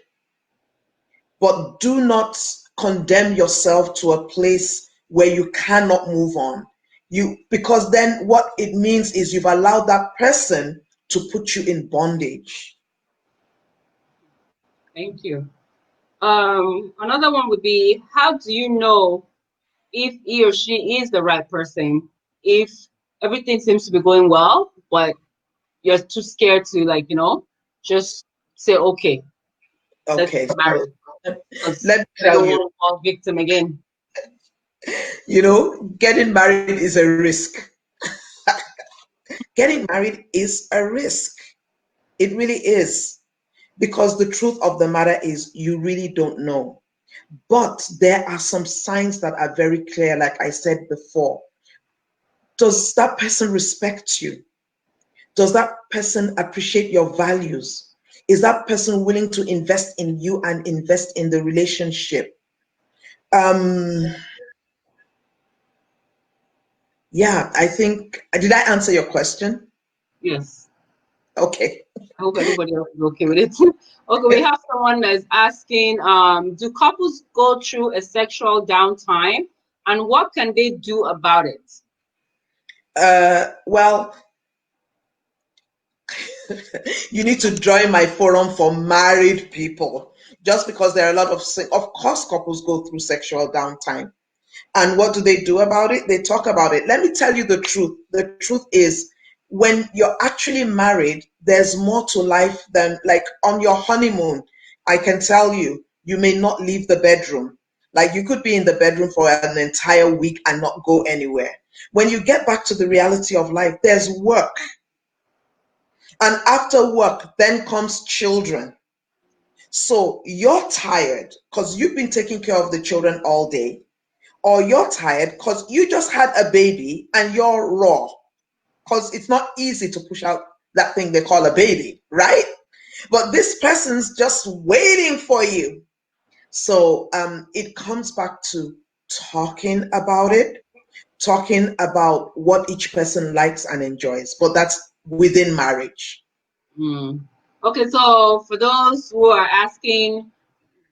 But do not condemn yourself to a place where you cannot move on. Because then what it means is you've allowed that person to put you in bondage. Thank you. Another one would be, how do you know if he or she is the right person? If everything seems to be going well, but you're too scared to, like, just say, okay, let's Okay, get so married, because let me you tell don't you, want to fall victim again. getting married is a risk. Getting married is a risk. It really is. Because the truth of the matter is, you really don't know. But there are some signs that are very clear, like I said before. Does that person respect you? Does that person appreciate your values? Is that person willing to invest in you and invest in the relationship? Um, yeah, I think, did I answer your question? Yes. Okay. I hope everybody else is okay with it. Okay, we have someone that's asking, do couples go through a sexual downtime, and what can they do about it? Well, you need to join my forum for married people. Just because there are a lot of course, couples go through sexual downtime. And what do they do about it? They talk about it. Let me tell you the truth. The truth is, when you're actually married, there's more to life than, like, on your honeymoon. I can tell you, you may not leave the bedroom. Like, you could be in the bedroom for an entire week and not go anywhere. When you get back to the reality of life, there's work. And after work, then comes children. So you're tired because you've been taking care of the children all day, or you're tired because you just had a baby and you're raw, because it's not easy to push out that thing they call a baby, right? But this person's just waiting for you. So it comes back to talking about it, talking about what each person likes and enjoys, but that's within marriage. Hmm. Okay, so for those who are asking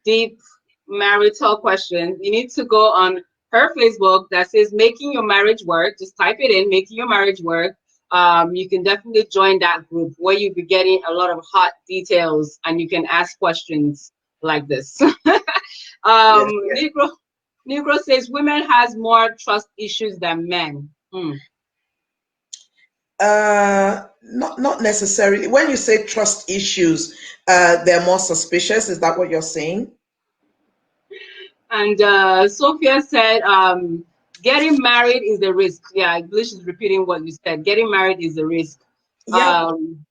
deep marital questions, you need to go on her Facebook that says "Making Your Marriage Work." Just type it in, "Making Your Marriage Work." You can definitely join that group where you'll be getting a lot of hot details, and you can ask questions like this. Yes. Negro, Negro says women has more trust issues than men. Hmm. Not necessarily. When you say trust issues, they're more suspicious. Is that what you're saying? And Sophia said, getting married is a risk. Yeah, I believe she's repeating what you said. Getting married is a risk. Yeah. Um,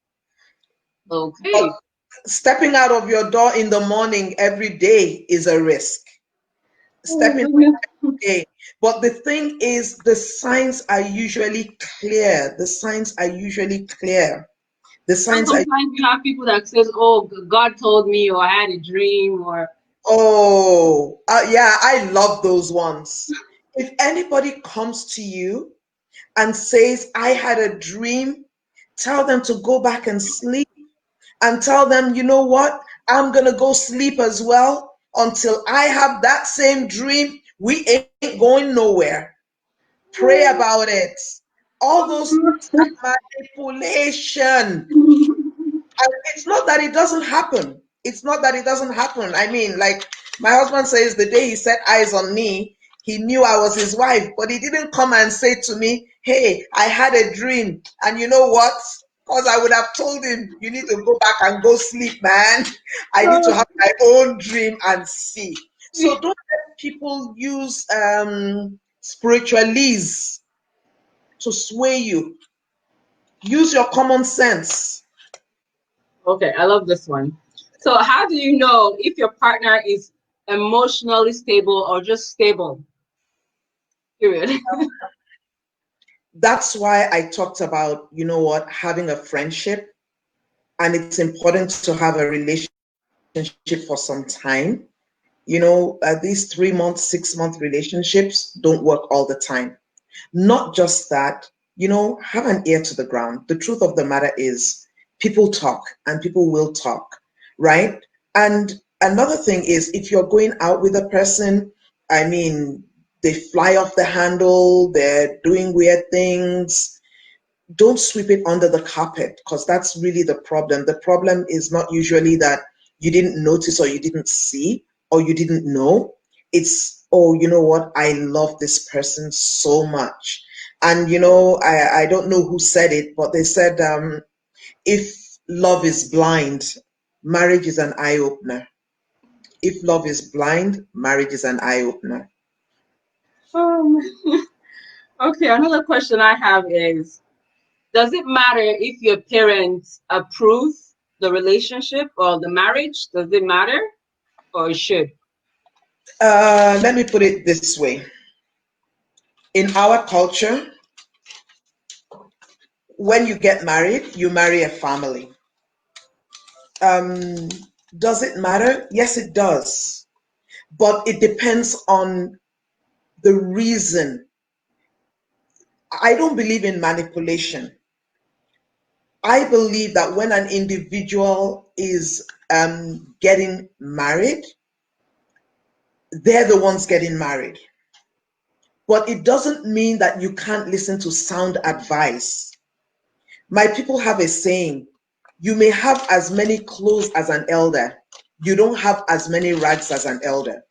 But okay. stepping out of your door in the morning every day is a risk. Oh, Stepping out goodness. every day. But the thing is, the signs are usually clear. The signs are usually clear. The And signs are, sometimes you have people that says, "Oh, God told me," or "I had a dream," or oh, yeah, I love those ones. If anybody comes to you and says, I had a dream, tell them to go back and sleep, and tell them, you know what? I'm going to go sleep as well until I have that same dream. We ain't going nowhere. Pray about it. All those things are manipulation. And it's not that it doesn't happen. It's not that it doesn't happen. I mean, like, my husband says the day he set eyes on me, he knew I was his wife, but he didn't come and say to me, hey, I had a dream. And you know what? Because I would have told him, you need to go back and go sleep, man. I need to have my own dream and see. So don't let people use spiritualese to sway you. Use your common sense. okay, I love this one. So, how do you know if your partner is emotionally stable or just stable? Period. That's why I talked about, you know what, having a friendship, and it's important to have a relationship. relationship for some time, these 3 month, 6 month relationships don't work all the time. Not just that, have an ear to the ground. The truth of the matter is, people talk and people will talk, right? And another thing is, if you're going out with a person, I mean, they fly off the handle, they're doing weird things, don't sweep it under the carpet, because that's really the problem. The problem is not usually that you didn't notice or you didn't see or you didn't know. It's, oh, you know what? I love this person so much. And, I don't know who said it, but they said, if love is blind, marriage is an eye opener. If love is blind, marriage is an eye opener. Um, okay, another question I have is, does it matter if your parents approve the relationship or the marriage? Does it matter or it should? Let me put it this way. In our culture, when you get married, you marry a family. Um, does it matter? Yes, it does. But it depends on the reason. I don't believe in manipulation. I believe that when an individual is getting married, they're the ones getting married. But it doesn't mean that you can't listen to sound advice. My people have a saying, you may have as many clothes as an elder, you don't have as many rags as an elder.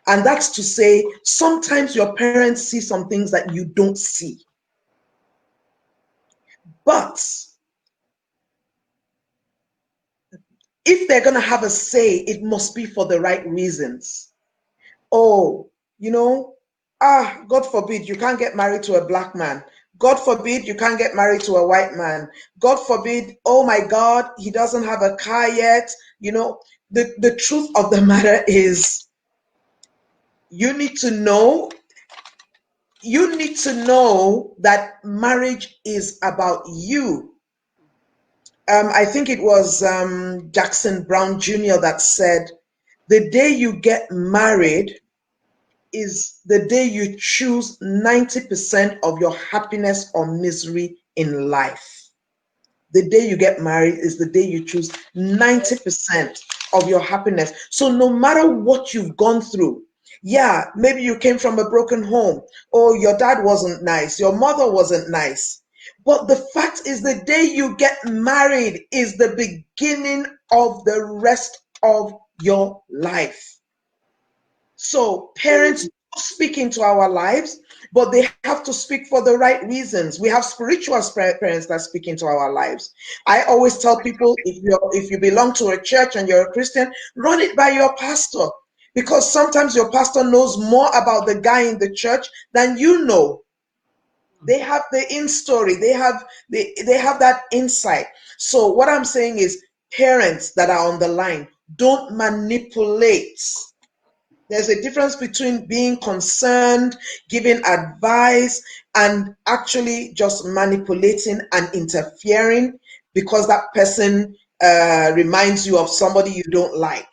And that's to say, sometimes your parents see some things that you don't see. But if they're going to have a say, it must be for the right reasons. Oh, you know, God forbid you can't get married to a black man. God forbid you can't get married to a white man. God forbid, oh my God, he doesn't have a car yet. The truth of the matter is, you need to know, that marriage is about you. I think it was Jackson Brown Jr. that said, the day you get married is the day you choose 90% of your happiness or misery in life. The day you get married is the day you choose 90% of your happiness. So no matter what you've gone through, yeah, maybe you came from a broken home, or your dad wasn't nice, your mother wasn't nice. But the fact is, the day you get married is the beginning of the rest of your life. So parents speak into our lives, but they have to speak for the right reasons. We have spiritual parents that speak into our lives. I always tell people, if you belong to a church and you're a Christian, run it by your pastor, because sometimes your pastor knows more about the guy in the church than you know. They have the in story. They have that insight. So what I'm saying is, parents that are on the line, don't manipulate. There's a difference between being concerned, giving advice, and actually just manipulating and interfering because that person reminds you of somebody you don't like.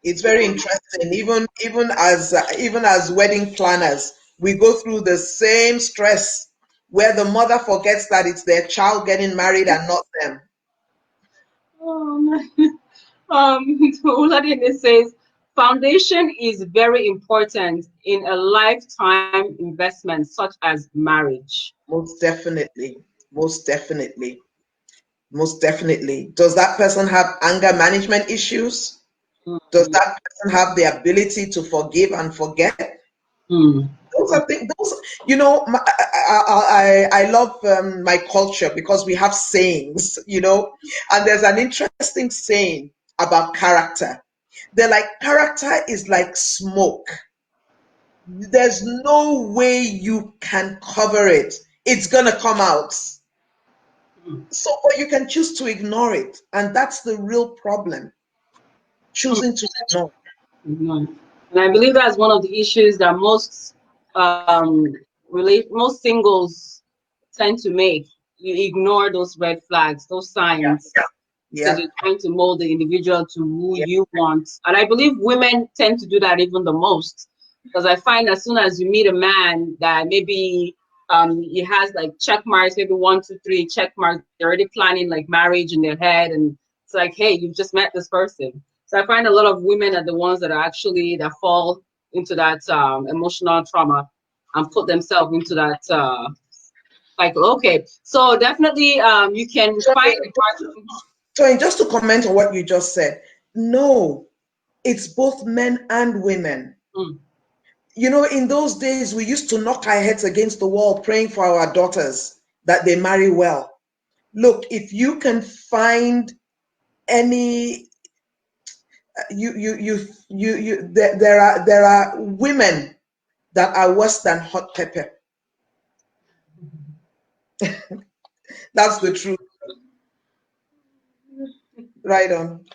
It's very interesting. Even as wedding planners, we go through the same stress where the mother forgets that it's their child getting married and not them. Um, Oladine says, foundation is very important in a lifetime investment such as marriage. Most definitely. Most definitely. Most definitely. Does that person have anger management issues? Does Mm, that person have the ability to forgive and forget? mm, Those are things. I love my culture because we have sayings, and there's an interesting saying about character. They're like, character is like smoke. There's no way you can cover it. It's gonna come out. mm, So, but you can choose to ignore it, and that's the real problem. Choosing to ignore. mm. And I believe that's one of the issues that most singles tend to make. You ignore those red flags, those signs. because Yeah. you're trying to mold the individual to who you want. And I believe women tend to do that even the most. Because I find as soon as you meet a man that maybe he has like check marks, maybe 1, 2, 3 check marks, they're already planning like marriage in their head, and it's like, hey, you've just met this person. So I find a lot of women are the ones that are actually that fall into that emotional trauma and put themselves into that cycle. Okay, so definitely you can So, find so just to comment on what you just said, no, it's both men and women. mm, You know, in those days, we used to knock our heads against the wall praying for our daughters that they marry well. Look, if you can find any, there are women that are worse than hot pepper. That's the truth. Right on.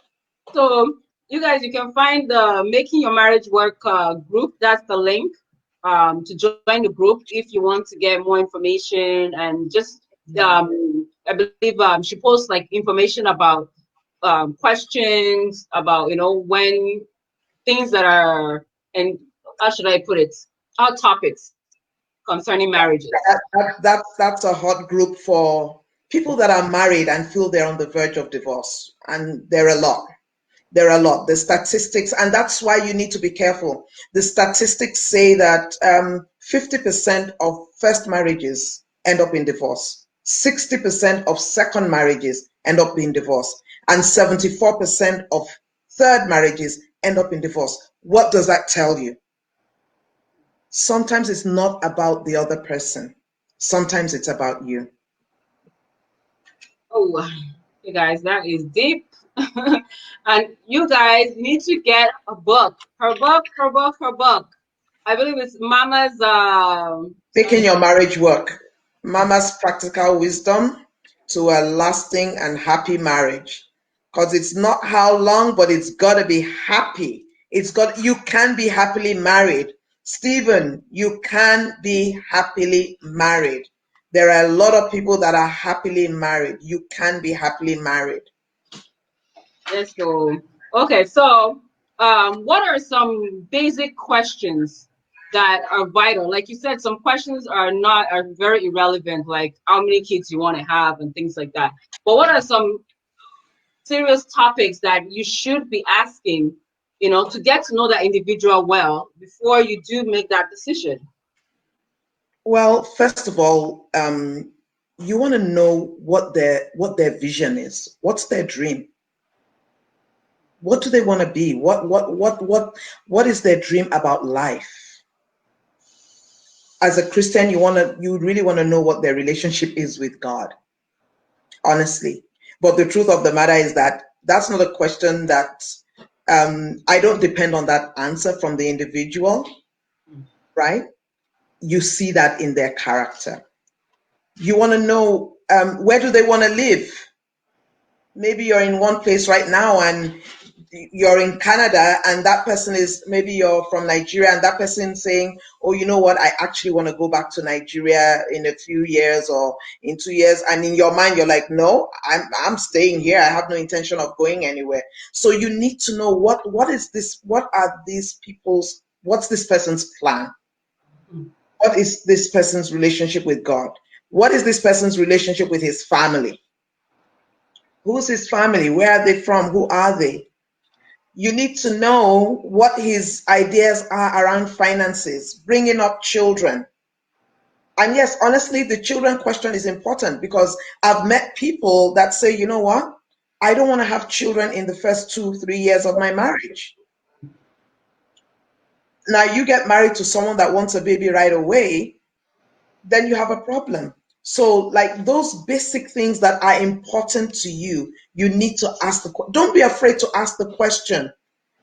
so you guys, you can find the Making Your Marriage Work group. That's the link to join the group if you want to get more information, and just I believe she posts like information about questions about when things that are, and how should I put it, hot topics concerning marriages. That's a hot group for people that are married and feel they're on the verge of divorce, and there are a lot. There are a lot. The statistics, and that's why you need to be careful. The statistics say that 50% of first marriages end up in divorce, 60% of second marriages end up in divorce, and 74% of third marriages end up in divorce. What does that tell you? Sometimes it's not about the other person. Sometimes it's about you. Oh, you guys, that is deep. And you guys need to get a book. Her book. I believe it's Mama's Making your marriage work. Mama's practical wisdom to a lasting and happy marriage. Because it's not how long, but it's got to be happy. You can be happily married. Stephen, you can be happily married. There are a lot of people that are happily married. You can be happily married. let's go. Okay, so what are some basic questions that are vital? Like you said, some questions are very irrelevant, like how many kids you want to have and things like that. But what are some serious topics that you should be asking, to get to know that individual well before you do make that decision? Well, first of all, you want to know what their vision is. What's their dream? What do they want to be? What is their dream about life? As a Christian, you really want to know what their relationship is with God, honestly. But the truth of the matter is that that's not a question that I don't depend on that answer from the individual, right? You see that in their character. You want to know where do they want to live? Maybe you're in one place right now and you're in Canada, and that person is, maybe you're from Nigeria and that person saying, oh, you know what, I actually want to go back to Nigeria in a few years or in 2 years. And in your mind, you're like, no, I'm staying here. I have no intention of going anywhere. So you need to know what's this person's plan? What is this person's relationship with God? What is this person's relationship with his family? Who's his family? Where are they from? Who are they? You need to know what his ideas are around finances, bringing up children. And yes, honestly, the children question is important because I've met people that say, you know what? I don't want to have children in the first 2, 3 years of my marriage. Now, you get married to someone that wants a baby right away, then you have a problem. So, like those basic things that are important to you, you need to ask don't be afraid to ask the question,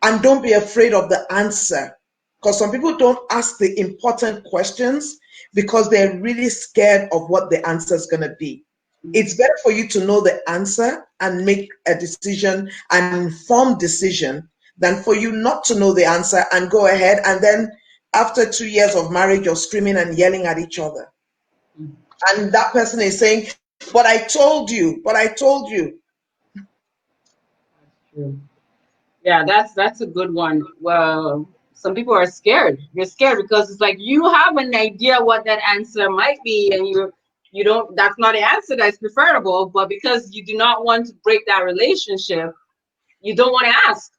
and don't be afraid of the answer. Because some people don't ask the important questions because they're really scared of what the answer is going to be. It's better for you to know the answer and make a decision, an informed decision, than for you not to know the answer and go ahead and then after 2 years of marriage, you're screaming and yelling at each other. And that person is saying, but I told you, but I told you. Mm. Yeah, that's a good one. Well, some people are scared. You're scared because it's like you have an idea what that answer might be, and you don't. That's not the answer that's preferable. But because you do not want to break that relationship, you don't want to ask.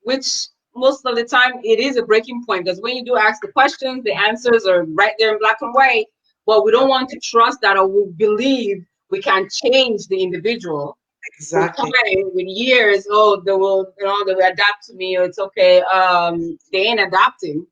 Which most of the time it is a breaking point because when you do ask the questions, the answers are right there in black and white. But we don't want to trust that or we believe we can change the individual with Exactly. time, with years. Oh, they will adapt to me, or it's okay. They ain't adapting.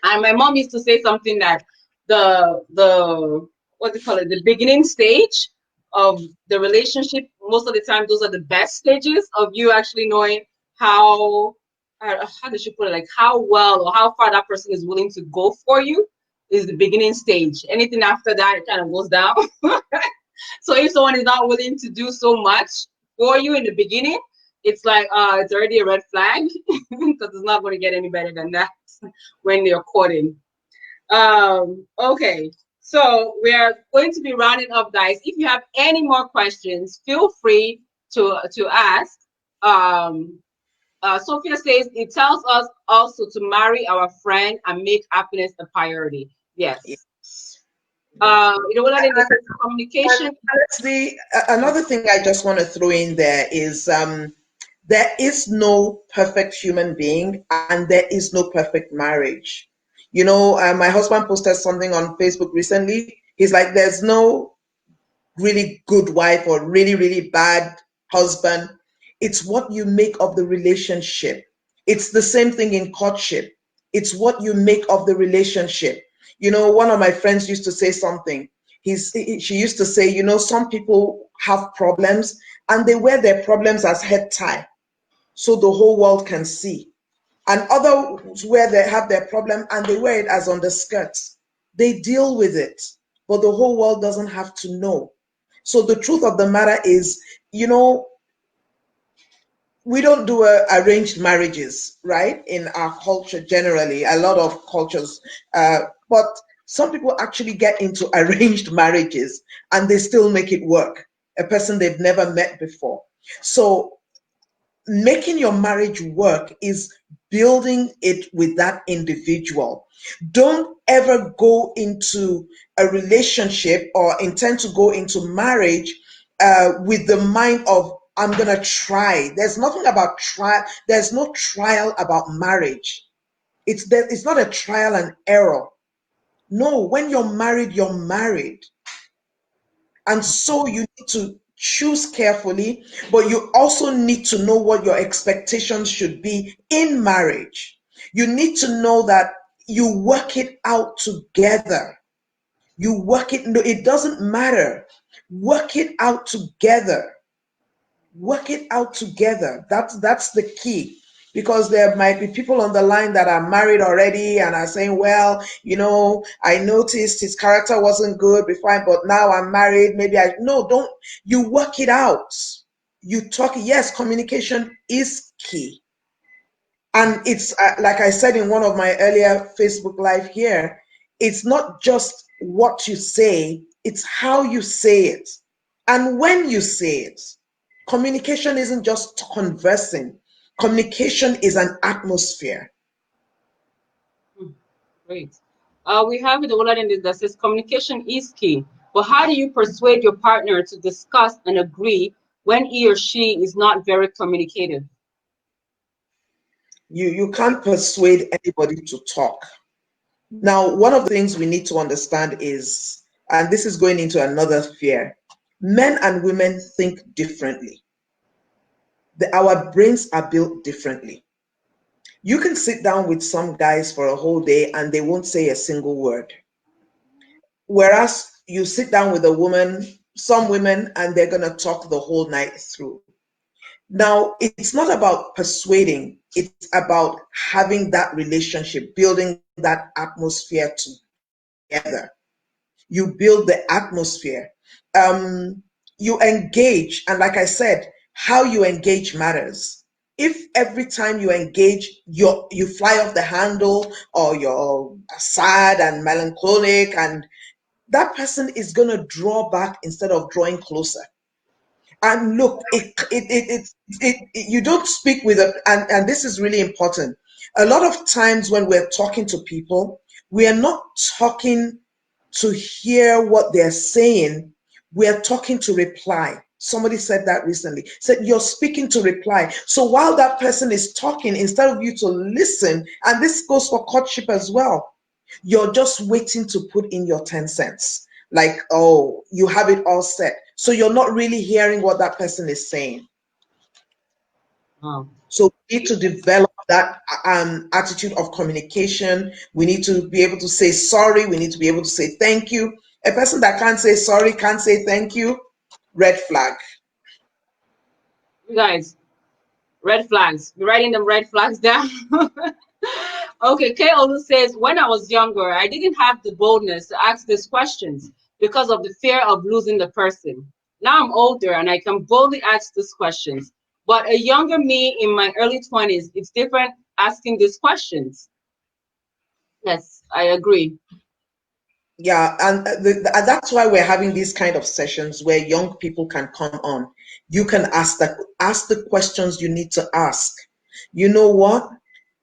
And my mom used to say something that the what do you call it, the beginning stage of the relationship, most of the time those are the best stages of you actually knowing how how does she put it, like how well or how far that person is willing to go for you is the beginning stage. Anything after that, it kind of goes down. So if someone is not willing to do so much for you in the beginning, it's like it's already a red flag because it's not going to get any better than that when they're courting. Okay, so we are going to be rounding up, guys. If you have any more questions, feel free to ask. Um, Sophia says it tells us also to marry our friend and make happiness a priority. Yes. Yes. Yes. This is And communication. honestly, another thing I just want to throw in there is there is no perfect human being and there is no perfect marriage. You know, my husband posted something on Facebook recently. He's like, there's no really good wife or really, really bad husband. It's what you make of the relationship. It's the same thing in courtship. It's what you make of the relationship. You know, one of my friends used to say something. She used to say, you know, some people have problems and they wear their problems as head tie so the whole world can see. And others where they have their problem and they wear it as underskirts. They deal with it, but the whole world doesn't have to know. So the truth of the matter is, you know, we don't do arranged marriages, right? In our culture, generally, a lot of cultures, but some people actually get into arranged marriages and they still make it work. A person they've never met before. So making your marriage work is building it with that individual. Don't ever go into a relationship or intend to go into marriage with the mind of, I'm going to try. There's nothing about try. There's no trial about marriage. It's not a trial and error. No, when you're married, you're married. And so you need to choose carefully, but you also need to know what your expectations should be in marriage. You need to know that you work it out together. You work it, no, it doesn't matter. Work it out together. Work it out together. That's the key. Because there might be people on the line that are married already and are saying, well, you know, I noticed his character wasn't good before, but now I'm married. Maybe I, no, don't, you work it out. You talk, yes, communication is key. And it's like I said in one of my earlier Facebook Live here, it's not just what you say, it's how you say it and when you say it. Communication isn't just conversing, communication is an atmosphere. Great. We have the one that says communication is key. But how do you persuade your partner to discuss and agree when he or she is not very communicative? You can't persuade anybody to talk. Now, one of the things we need to understand is, and this is going into another fear, men and women think differently. Our brains are built differently. You can sit down with some guys for a whole day and they won't say a single word. Whereas you sit down with a woman, some women, and they're going to talk the whole night through. Now, it's not about persuading, it's about having that relationship, building that atmosphere together. You build the atmosphere. You engage, and like I said, how you engage matters. If every time you engage, you fly off the handle or you're sad and melancholic, and that person is going to draw back instead of drawing closer. And look, you don't speak with a, and this is really important. A lot of times when we're talking to people, we are not talking to hear what they're saying. We're talking to reply. Somebody said that recently. Said you're speaking to reply. So while that person is talking, instead of you to listen, and this goes for courtship as well, you're just waiting to put in your 10 cents. Like, oh, you have it all set. So you're not really hearing what that person is saying. Oh. So we need to develop that attitude of communication. We need to be able to say sorry. We need to be able to say thank you. A person that can't say sorry, can't say thank you, red flag. You guys, red flags. You're writing them red flags down. Okay, Kay also says, when I was younger, I didn't have the boldness to ask these questions because of the fear of losing the person. Now I'm older and I can boldly ask these questions. But a younger me in my early 20s, it's different asking these questions. Yes, I agree. Yeah, and that's why we're having these kind of sessions where young people can come on. You can ask the questions you need to ask. You know what?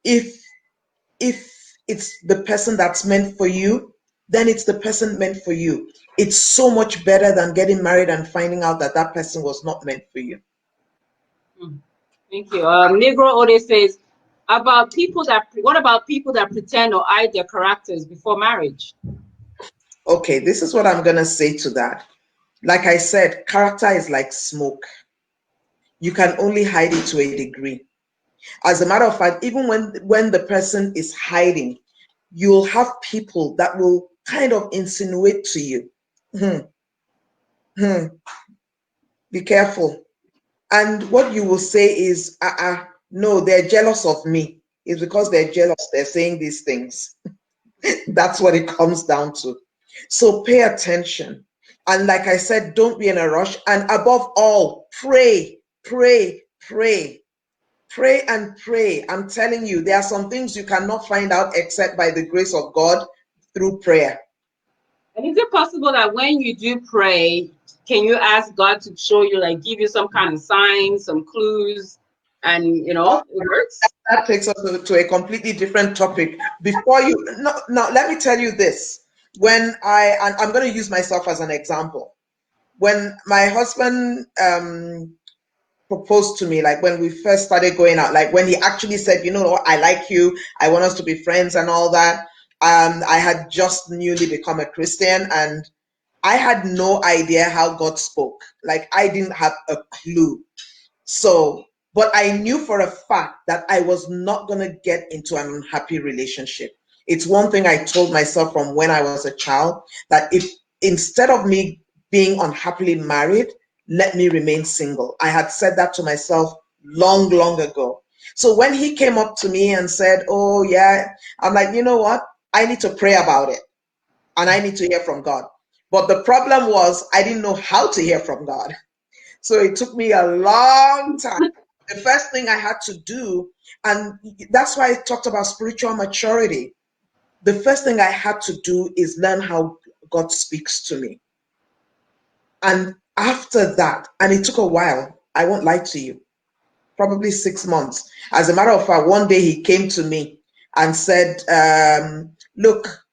If if it's the person that's meant for you, then it's the person meant for you. It's so much better than getting married and finding out that that person was not meant for you. Hmm. Thank you. Negro Ode says, about people that, what about people that pretend or hide their characters before marriage? Okay, this is what I'm going to say to that. Like I said, character is like smoke. You can only hide it to a degree. As a matter of fact, even when the person is hiding, you'll have people that will kind of insinuate to you, hmm, hmm, be careful. And what you will say is, no, they're jealous of me. It's because they're jealous, they're saying these things. That's what it comes down to. So pay attention. And like I said, don't be in a rush. And above all, pray, pray, pray. Pray and pray. I'm telling you, there are some things you cannot find out except by the grace of God through prayer. And is it possible that when you do pray, can you ask God to show you, like give you some kind of signs, some clues, and it works? That takes us to a completely different topic. Before you, no, now let me tell you this. When and I'm going to use myself as an example. When my husband proposed to me, like when we first started going out, like when he actually said, you know what, I like you, I want us to be friends and all that. I had just newly become a Christian and I had no idea how God spoke. Like I didn't have a clue. So, but I knew for a fact that I was not going to get into an unhappy relationship. It's one thing I told myself from when I was a child, that if instead of me being unhappily married, let me remain single. I had said that to myself long, long ago. So when he came up to me and said, oh, yeah, I'm like, you know what? I need to pray about it and I need to hear from God. But the problem was, I didn't know how to hear from God. So it took me a long time. The first thing I had to do, and that's why I talked about spiritual maturity. The first thing I had to do is learn how God speaks to me. And after that, and it took a while, I won't lie to you, probably 6 months. As a matter of fact, one day he came to me and said, look,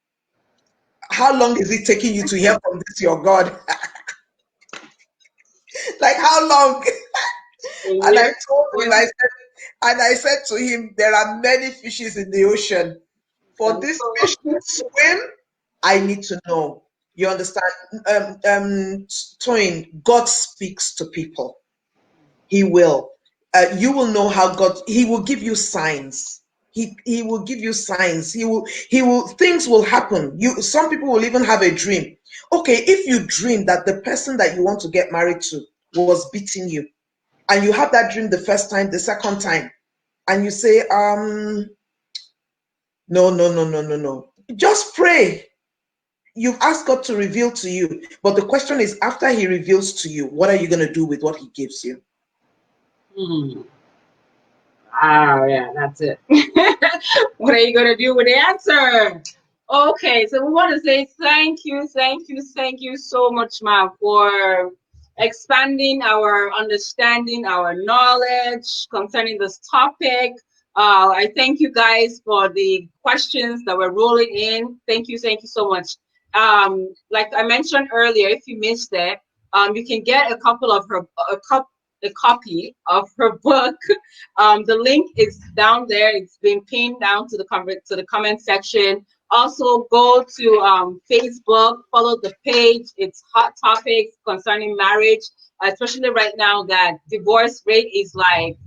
how long is it taking you to hear from this, your God? Like, how long? A And I year? told him, Well, I said to him, there are many fishes in the ocean. For and this so fish to swim, I need to know. You understand? Toyin, God speaks to people. He will. You will know how God. He will give you signs. He will give you signs. He will. Things will happen. Some people will even have a dream. Okay, if you dream that the person that you want to get married to was beating you, and you have that dream the first time, the second time, and you say, no, no, no, no, no, no. Just pray. You've asked God to reveal to you. But the question is, after He reveals to you, what are you going to do with what He gives you? hmm. Yeah, that's it. What are you gonna do with the answer? Okay, so we want to say thank you so much, ma'am, for expanding our understanding, our knowledge concerning this topic. I thank you guys for the questions that were rolling in. Thank you so much. Like I mentioned earlier, if you missed it, you can get a couple of her a copy of her book. The link is down there. It's been pinned down to the comment section. Also, go to Facebook, follow the page. It's hot topics concerning marriage, especially right now that divorce rate is like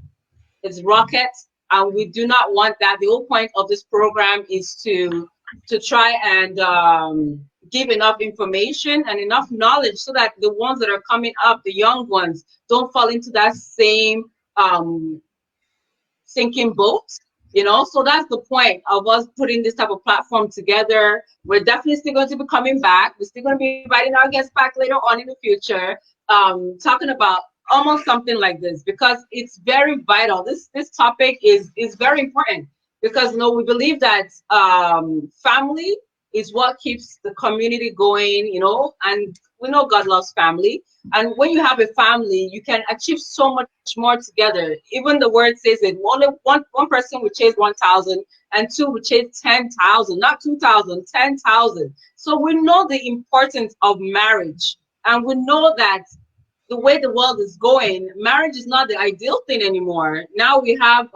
it's rocket, and we do not want that. The whole point of this program is to try and give enough information and enough knowledge so that the ones that are coming up, the young ones, don't fall into that same sinking boat, you know. So that's the point of us putting this type of platform together. We're definitely still going to be coming back. We're still going to be inviting our guests back later on in the future, talking about almost something like this, because it's very vital. This topic is very important, because you know we believe that family is what keeps the community going, you know, and we know God loves family. And when you have a family, you can achieve so much more together. Even the word says it. Only one person will chase 1,000, and two will chase 10,000, not 2,000, 10,000. So we know the importance of marriage, and we know that the way the world is going, marriage is not the ideal thing anymore. Now we have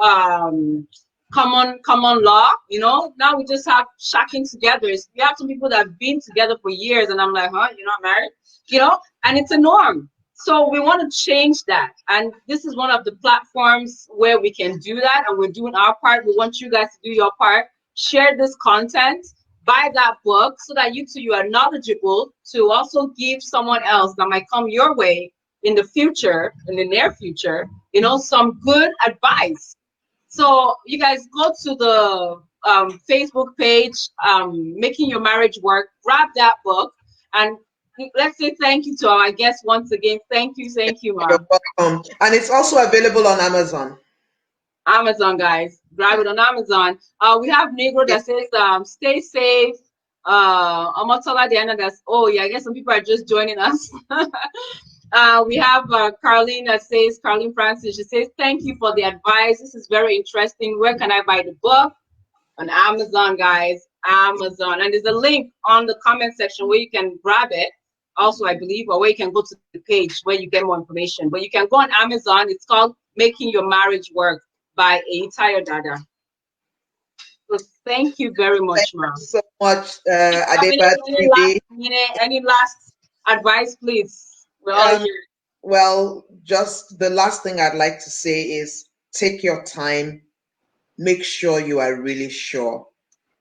common law, you know. Now we just have shacking together. We have some people that have been together for years, and I'm like, huh, you're not married, you know, and it's a norm. So we want to change that, and this is one of the platforms where we can do that, and we're doing our part. We want you guys to do your part. Share this content, buy that book, so that you too you are knowledgeable to also give someone else that might come your way in the future, in the near future, you know, some good advice. So you guys go to the Facebook page, Making Your Marriage Work, grab that book, and let's say thank you to our guests once again. Thank you, You're Ma. welcome. And it's also available on Amazon. Amazon, guys, grab it on Amazon. We have Negro Yeah. that says, "Stay safe." Amatola Diana, that's oh yeah, I guess some people are just joining us. We have Carlene that says, Carlene Francis, she says, thank you for the advice. This is very interesting. Where can I buy the book? On Amazon, guys. Amazon. And there's a link on the comment section where you can grab it. Also, I believe, or where you can go to the page where you get more information. But you can go on Amazon. It's called Making Your Marriage Work by Eitire Dada. So thank you very Thank much, you ma'am. so much, Have Adeba any last advice, please? We're all Um, here. well, just the last thing I'd like to say is take your time, make sure you are really sure.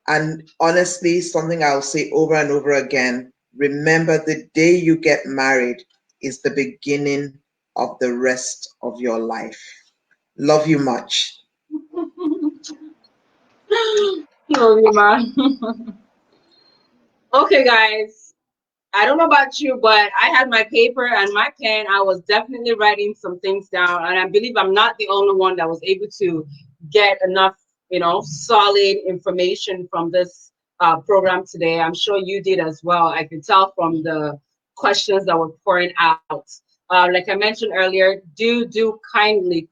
And honestly, something I'll say over and over again, remember the day you get married is the beginning of the rest of your life. Love you much. Love you, man. Okay, guys. I don't know about you, but I had my paper and my pen. I was definitely writing some things down, and I believe I'm not the only one that was able to get enough, you know, solid information from this program today. I'm sure you did as well. I could tell from the questions that were pouring out. Like I mentioned earlier, do kindly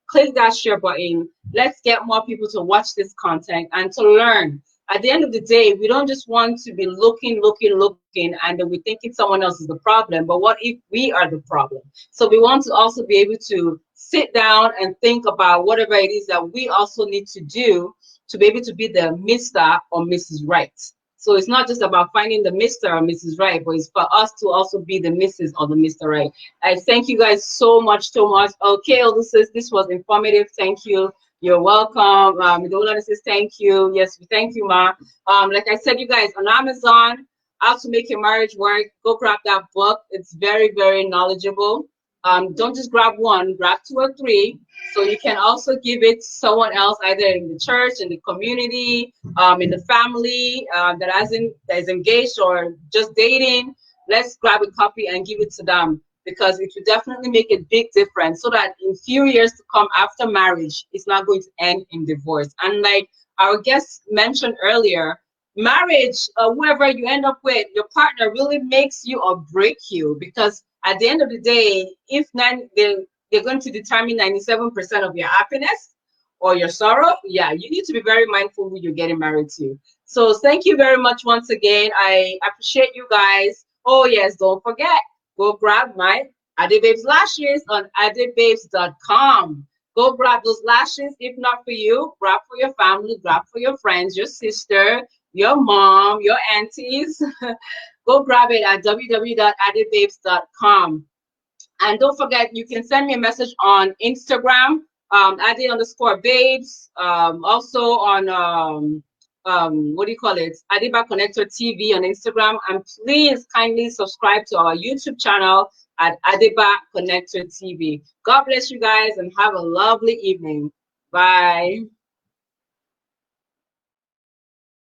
click that share button. Let's get more people to watch this content and to learn. At the end of the day, we don't just want to be looking, and then we're thinking someone else is the problem. But what if we are the problem? So we want to also be able to sit down and think about whatever it is that we also need to do to be able to be the Mr. or Mrs. Right. So it's not just about finding the Mr. or Mrs. Right, but it's for us to also be the Mrs. or the Mr. Right. I thank you guys so much. Okay, this was informative. Thank you. You're welcome. Midola says thank you. Yes, we thank you, Ma. Like I said, you guys on Amazon, How to Make Your Marriage Work. Go grab that book. It's very knowledgeable. Don't just grab one, grab two or three, so you can also give it to someone else, either in the church, in the community, in the family that is engaged or just dating. Let's grab a copy and give it to them, because it will definitely make a big difference, so that in few years to come after marriage, it's not going to end in divorce. And like our guest mentioned earlier, marriage, whoever you end up with, your partner really makes you or break you, because At the end of the day, if they're going to determine 97% of your happiness or your sorrow, yeah, you need to be very mindful who you're getting married to. So thank you very much once again. I appreciate you guys. Oh yes, don't forget, go grab my Adebabes lashes on adebabes.com. Go grab those lashes. If not for you, grab for your family, grab for your friends, your sister, your mom, your aunties. Go grab it at www.adebabes.com. And don't forget, you can send me a message on Instagram, Ade_babes. Also on what do you call it? Adiba Connector TV on Instagram. And please kindly subscribe to our YouTube channel at Adiba Connector TV. God bless you guys and have a lovely evening. Bye.